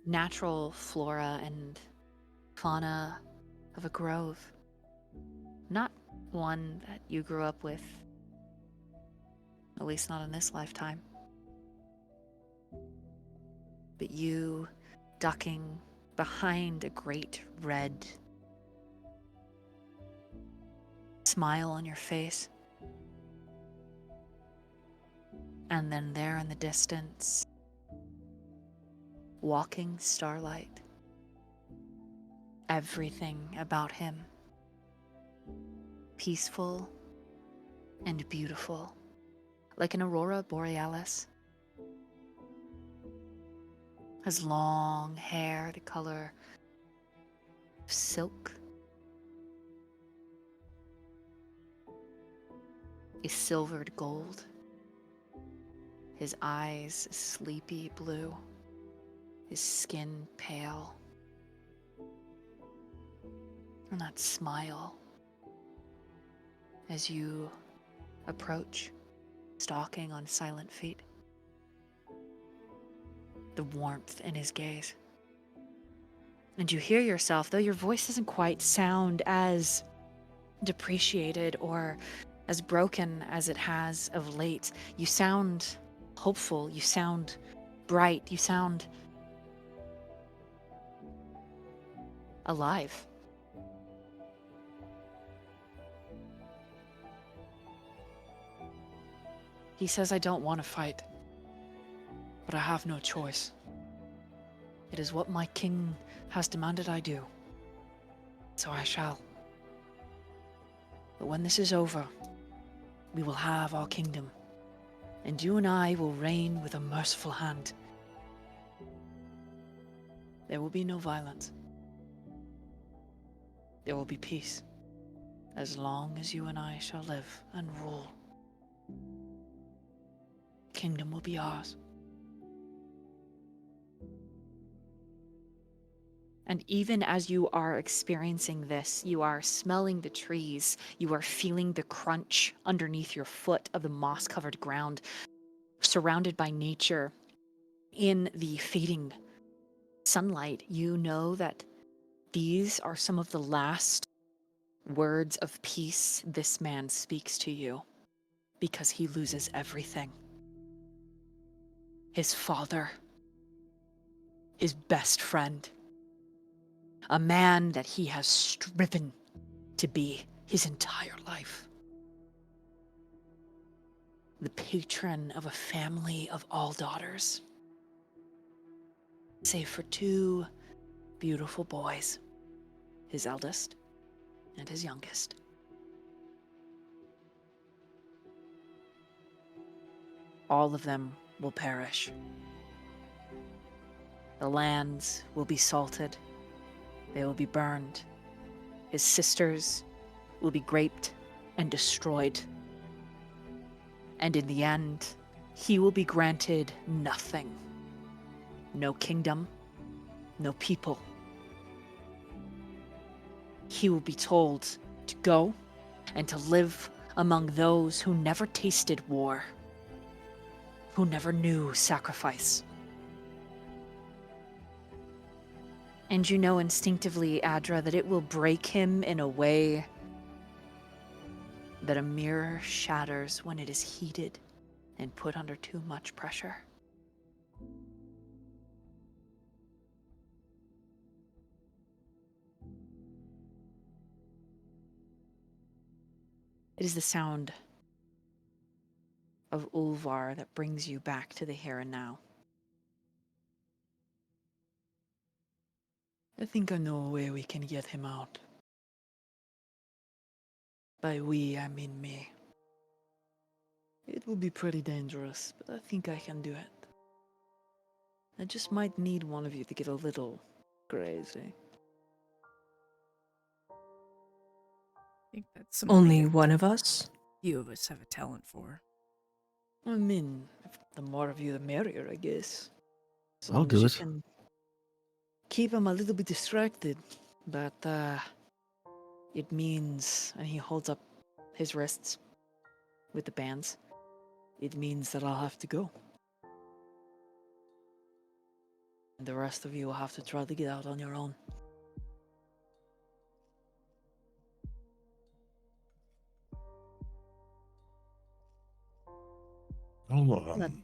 natural flora and fauna of a grove. Not one that you grew up with, at least not in this lifetime. But you ducking behind a great red smile on your face. And then there in the distance, walking starlight. Everything about him peaceful and beautiful, like an aurora borealis. Has long hair the color of silk. Is silvered gold. His eyes sleepy blue. His skin pale. And that smile as you approach, stalking on silent feet. The warmth in his gaze. And you hear yourself, though your voice doesn't quite sound as depreciated or as broken as it has of late, you sound hopeful, you sound bright, you sound alive. He says, I don't want to fight, but I have no choice. It is what my king has demanded I do, so I shall. But when this is over, we will have our kingdom, and you and I will reign with a merciful hand. There will be no violence. There will be peace, as long as you and I shall live and rule. Kingdom will be ours. And even as you are experiencing this, you are smelling the trees, you are feeling the crunch underneath your foot of the moss-covered ground, surrounded by nature. In the fading sunlight, you know that these are some of the last words of peace this man speaks to you, because he loses everything. His father, his best friend, a man that he has striven to be his entire life. The patron of a family of all daughters, save for two beautiful boys, his eldest and his youngest. All of them will perish. The lands will be salted. They will be burned. His sisters will be raped and destroyed. And in the end, he will be granted nothing. No kingdom, no people. He will be told to go and to live among those who never tasted war, who never knew sacrifice. And you know instinctively, Adra, that it will break him in a way that a mirror shatters when it is heated and put under too much pressure. It is the sound of Ulvar that brings you back to the here and now. I think I know a way we can get him out. By we, I mean me. It will be pretty dangerous, but I think I can do it. I just might need one of you to get a little crazy. I think that's something Only one of us? few of us have a talent for. I mean, the more of you, the merrier, I guess. As I'll long do as you it. can keep him a little bit distracted, but it means, and he holds up his wrists with the bands, it means that I'll have to go. And the rest of you will have to try to get out on your own. Oh, I'm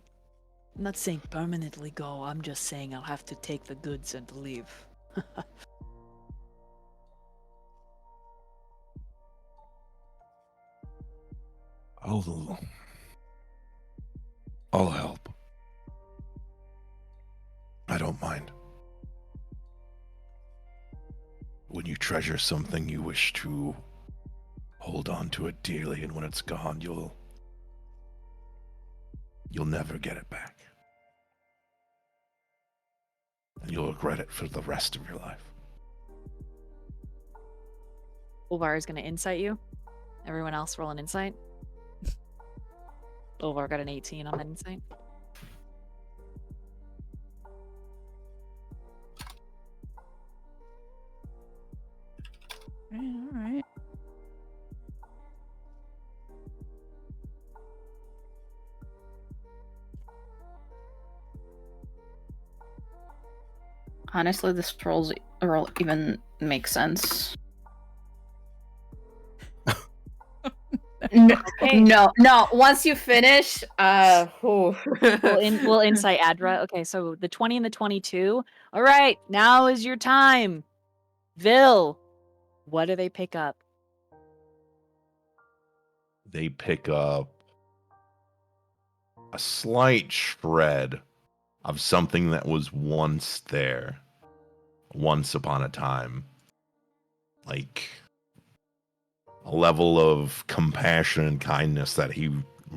not saying permanently go, I'm just saying I'll have to take the goods and leave. I'll help. I don't mind. When you treasure something, you wish to hold on to it dearly, and when it's gone, you'll never get it back. And you'll regret it for the rest of your life. Ulvar is going to insight you. Everyone else roll an insight. Ulvar got an 18 on that insight. All right. Honestly, this roll even makes sense. Okay. No. Once you finish, We'll insight Adra. Okay, so the 20 and the 22. All right, now is your time. Vil, what do they pick up? They pick up a slight shred of something that was once there, once upon a time. Like a level of compassion and kindness that he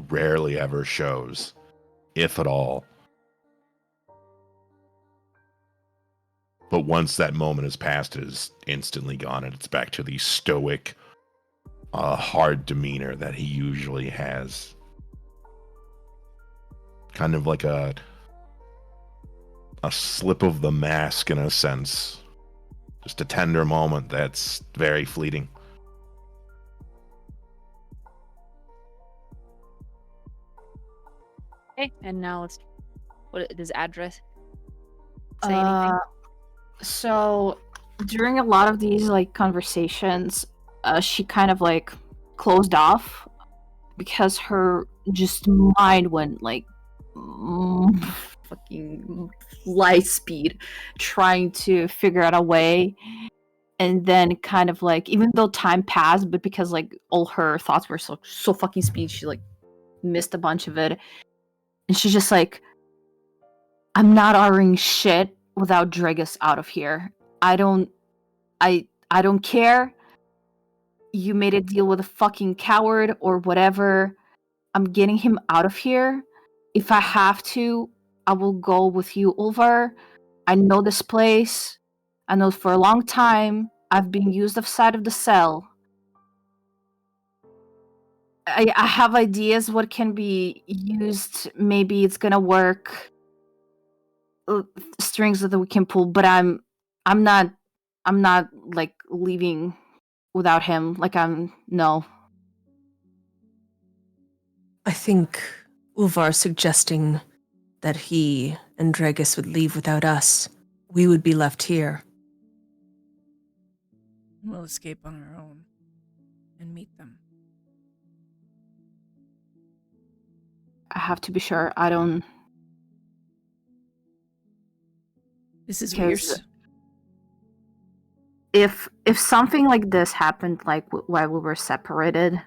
rarely ever shows, if at all. But once that moment has passed, it is instantly gone, and it's back to the stoic, hard demeanor that he usually has. Kind of like a slip of the mask in a sense. Just a tender moment that's very fleeting. Okay, and now let's. What does Adra say anything? So during a lot of these like conversations, she kind of like closed off because her just mind went like fucking light speed, trying to figure out a way. And then kind of like, even though time passed, but because like all her thoughts were so fucking speed, she like missed a bunch of it. And she's just like, I'm not ordering shit without Dregus out of here. I don't care. You made a deal with a fucking coward or whatever. I'm getting him out of here. If I have to, I will go with you, Ulvar. I know this place. I know for a long time. I've been used outside of the cell. I have ideas what can be used. Maybe it's gonna work. Strings that we can pull, but I'm not like leaving without him. Like no. I think Ulvar suggesting that he and Dregus would leave without us. We would be left here. We'll escape on our own and meet them. I have to be sure. I don't. This is weird. If something like this happened, like while we were separated,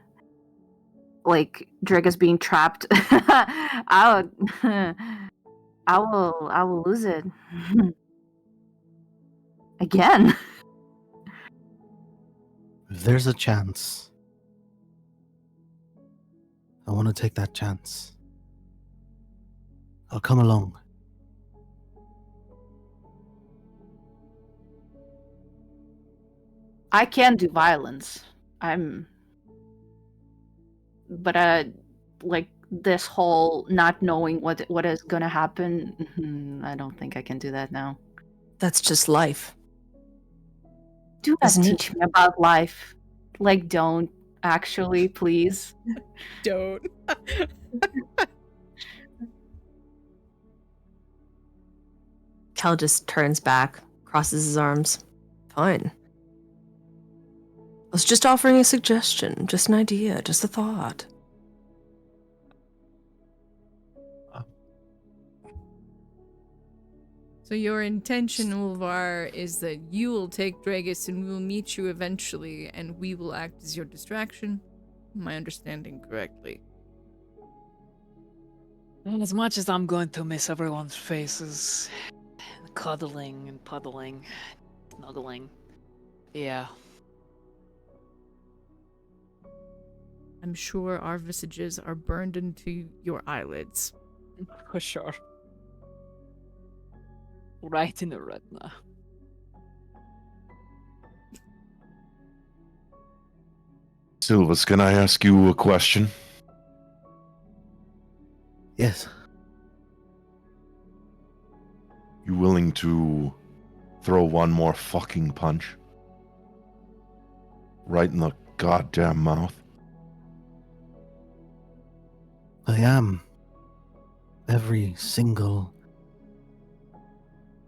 like Dregus being trapped, I will lose it again. If there's a chance, I want to take that chance. I'll come along. I can do violence. But like this whole not knowing what is gonna happen, I don't think I can do that now. That's just life. Do not Isn't it? teach me about life. Like, don't actually, please. Don't. Cal just turns back, crosses his arms. Fine. I was just offering a suggestion, just an idea, just a thought. So your intention, Ulvar, is that you will take Dregus and we will meet you eventually, and we will act as your distraction? Am I understanding correctly? And as much as I'm going to miss everyone's faces, cuddling and puddling, snuggling, yeah. I'm sure our visages are burned into your eyelids. For sure. Right in the retina. Silvus, can I ask you a question? Yes. You willing to throw one more fucking punch? Right in the goddamn mouth? I am. Every single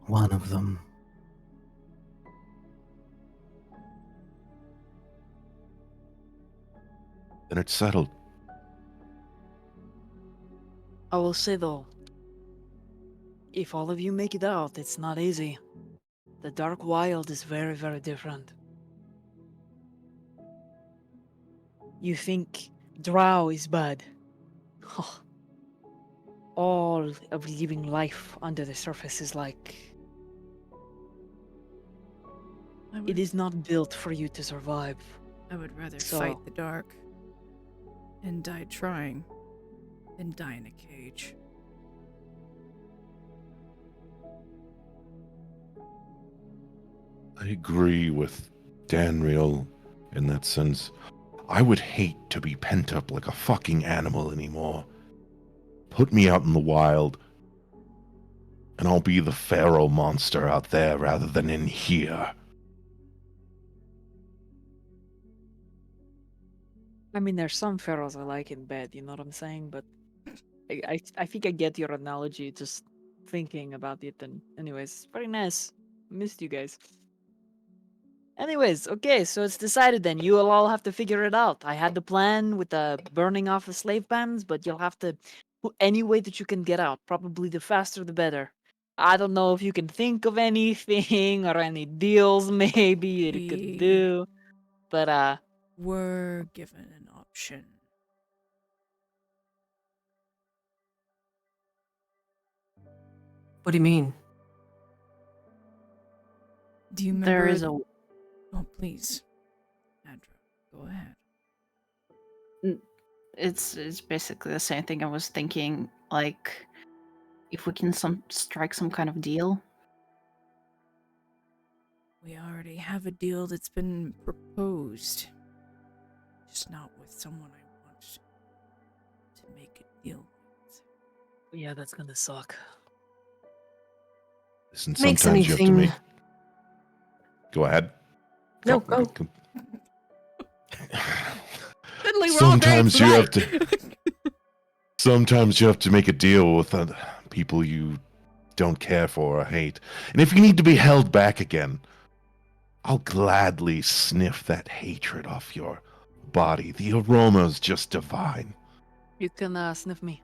one of them. then it's settled. I will say though, if all of you make it out, it's not easy. The Dark Wild is very, very different. You think Drow is bad. All of living life under the surface is like... It is not built for you to survive. I would rather So- fight the dark and die trying than die in a cage. I agree with Danriel in that sense. I would hate to be pent up like a fucking animal anymore. Put me out in the wild, and I'll be the pharaoh monster out there rather than in here. I mean, there's some pharaohs I like in bed, you know what I'm saying? But I think I get your analogy, just thinking about it. And anyways, very nice. Missed you guys. Anyways, okay, so it's decided then. You will all have to figure it out. I had the plan with the burning off the slave bands, but you'll have to any way that you can get out. Probably the faster the better. I don't know if you can think of anything or any deals maybe you could do. But We're given an option. What do you mean? Do you remember? There is a Oh, please, Andrew, go ahead. it's basically the same thing I was thinking, like if we can strike some kind of deal. We already have a deal that's been proposed. Just not with someone I want to make a deal with. yeah, that's gonna suck. Listen, Makes sometimes you have to anything- make... Go ahead. No, go. Suddenly we're all very Sometimes you have polite. to... Sometimes you have to make a deal with people you don't care for or hate. And if you need to be held back again, I'll gladly sniff that hatred off your body. The aroma's just divine. You can sniff me,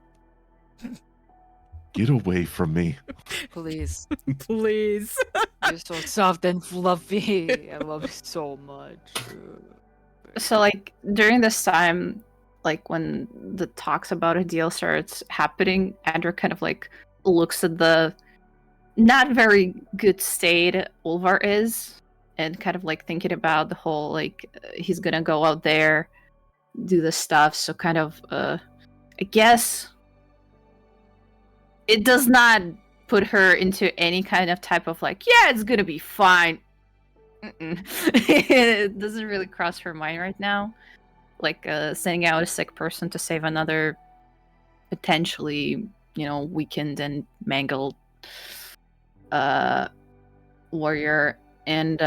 Get away from me. please. Please. You're so soft and fluffy. I love you so much. So like during this time, like when the talks about a deal starts happening, Andrew kind of like looks at the not very good state Ulvar is, and kind of like thinking about the whole like he's gonna go out there, do the stuff. So kind of I guess it does not put her into any kind of type of like, yeah, it's gonna be fine. It doesn't really cross her mind right now. Like sending out a sick person to save another potentially, weakened and mangled warrior. And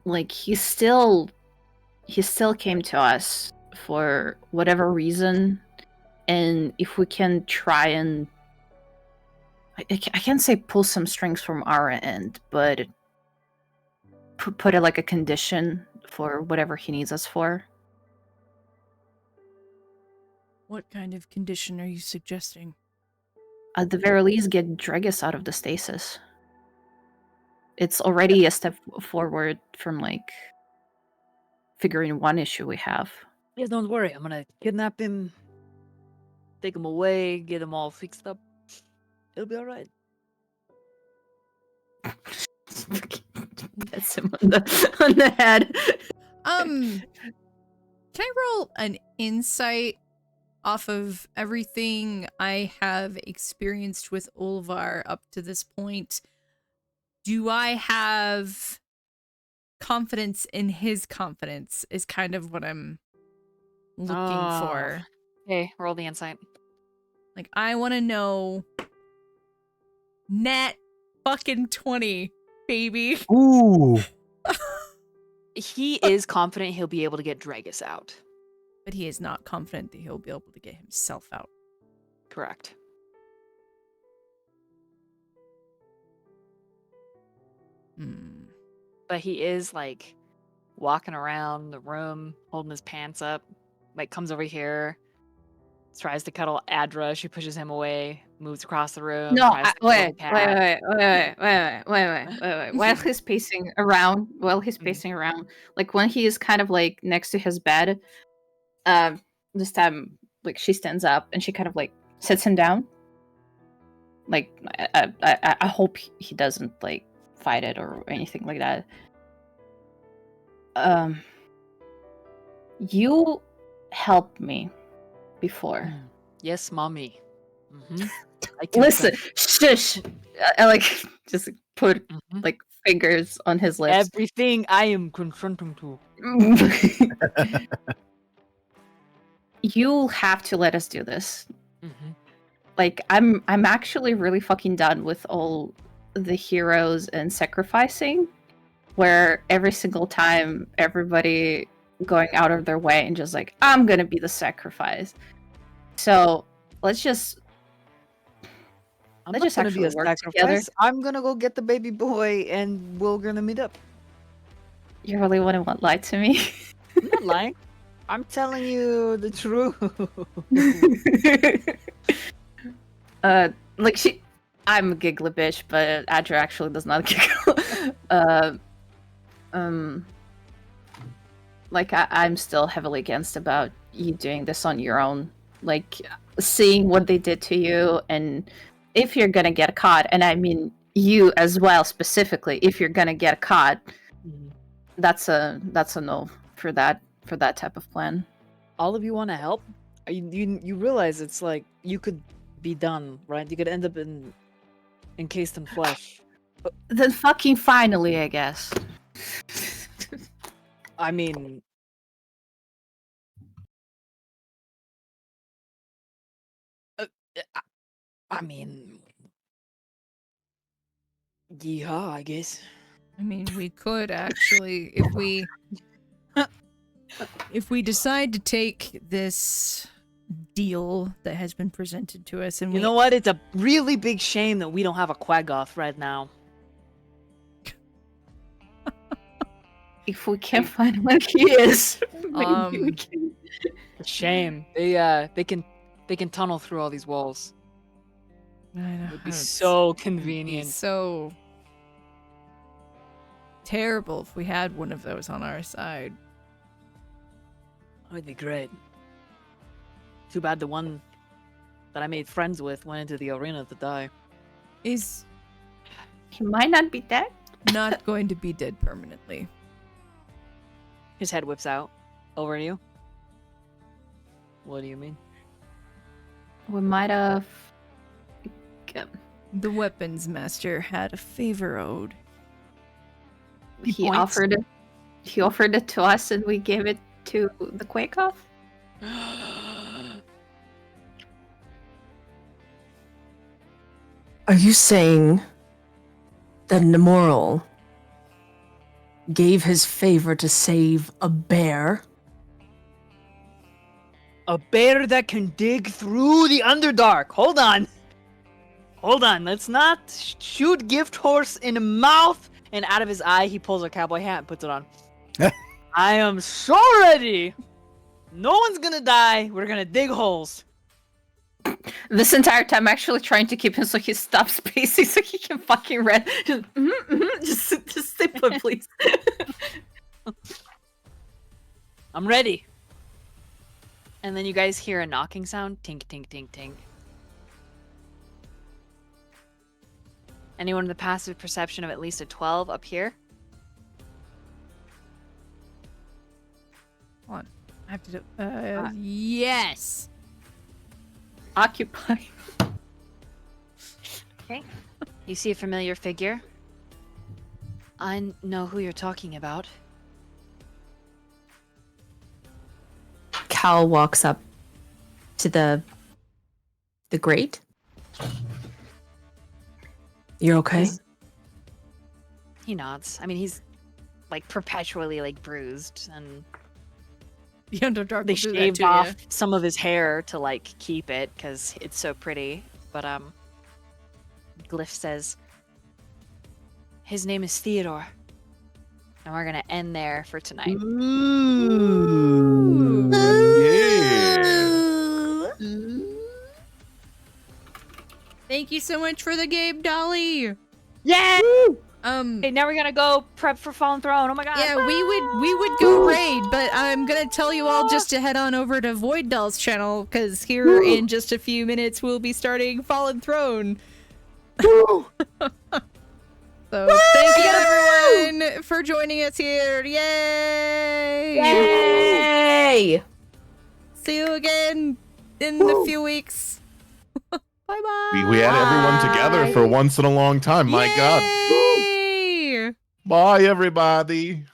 like he still came to us for whatever reason, and if we can try and I can't say pull some strings from our end, but put it like a condition for whatever he needs us for. What kind of condition are you suggesting? At the very least, get Dregus out of the stasis. It's already a step forward from like figuring one issue we have. Yeah, don't worry. I'm gonna kidnap him, take him away, get him all fixed up. It'll be alright. That's him on the head. Can I roll an insight off of everything I have experienced with Ulvar up to this point? Do I have confidence in his confidence is kind of what I'm looking for. Hey, roll the insight. Like, I want to know nat fucking 20, baby. Ooh. He is confident he'll be able to get Dregus out. But he is not confident that he'll be able to get himself out. Correct. Hmm. But he is like walking around the room, holding his pants up, like comes over here, tries to cuddle Adra. She pushes him away, moves across the room. No, tries to cuddle the cat. wait. While he's pacing around, like when he is kind of like next to his bed, this time like she stands up and she kind of like sits him down. Like I hope he doesn't like fight it or anything like that. You helped me before. Yes, mommy. Listen, shush. I like just put like fingers on his lips. Everything I am confronting to. You have to let us do this. Like I'm actually really fucking done with all the heroes and sacrificing, where every single time everybody going out of their way and just like, I'm gonna be the sacrifice. So let's just actually work together. I'm gonna go get the baby boy and we're gonna meet up. You really wouldn't want to lie to me? I'm not lying. I'm telling you the truth. Like I'm a giggly bitch, but Adra actually does not giggle. Like I'm still heavily against about you doing this on your own. Like seeing what they did to you, and if you're gonna get caught, and I mean you as well specifically, if you're gonna get caught, that's a no for that type of plan. All of you want to help? You realize it's like you could be done, right? You could end up encased in flesh. Then fucking finally, I guess. I mean, yeah, I guess. I mean, we could actually, if we decide to take this deal that has been presented to us, and you know what? It's a really big shame that we don't have a Quaggoth right now. If we can't find where he is, maybe we can. It's a shame. They can tunnel through all these walls. I know, It would be so convenient. So terrible if we had one of those on our side. That would be great. Too bad the one that I made friends with went into the arena to die. Is He might not be dead. not going to be dead permanently. His head whips out. Over to you. What do you mean? We might have. The weapons master had a favor owed. He offered it. He offered it to us, and we gave it to the Quakeoff. Are you saying that Nemoral gave his favor to save a bear? A bear that can dig through the Underdark. Hold on. Let's not shoot Gift Horse in the mouth. And out of his eye, he pulls a cowboy hat and puts it on. I am so ready. No one's gonna die. We're gonna dig holes. This entire time, actually trying to keep him so he stops pacing so he can fucking run. Just stay put, please. I'm ready. And then you guys hear a knocking sound. Tink, tink, tink, tink. Anyone with a passive perception of at least a 12 up here? Hold on. I have to do. Yes! Occupy. Okay. You see a familiar figure. I know who you're talking about. Cal walks up to the grate. You're okay? He nods. I mean, he's like perpetually like bruised, and The Underdark they will do that shaved to off you. some of his hair to like keep it because it's so pretty. But Glyph says his name is Theodore. And we're gonna end there for tonight. Ooh. Yeah. Thank you so much for the game, Dolly. Yeah. Um, Okay, now we're gonna go prep for Fallen Throne. Oh my god. yeah, we would go raid, but I'm gonna tell you all just to head on over to VoidDoll's channel, because here in just a few minutes we'll be starting Fallen Throne. So thank you everyone for joining us here. Yay! Yay! See you again in a few weeks. Bye bye. We had everyone together for once in a long time. My God. Yay! Bye, everybody.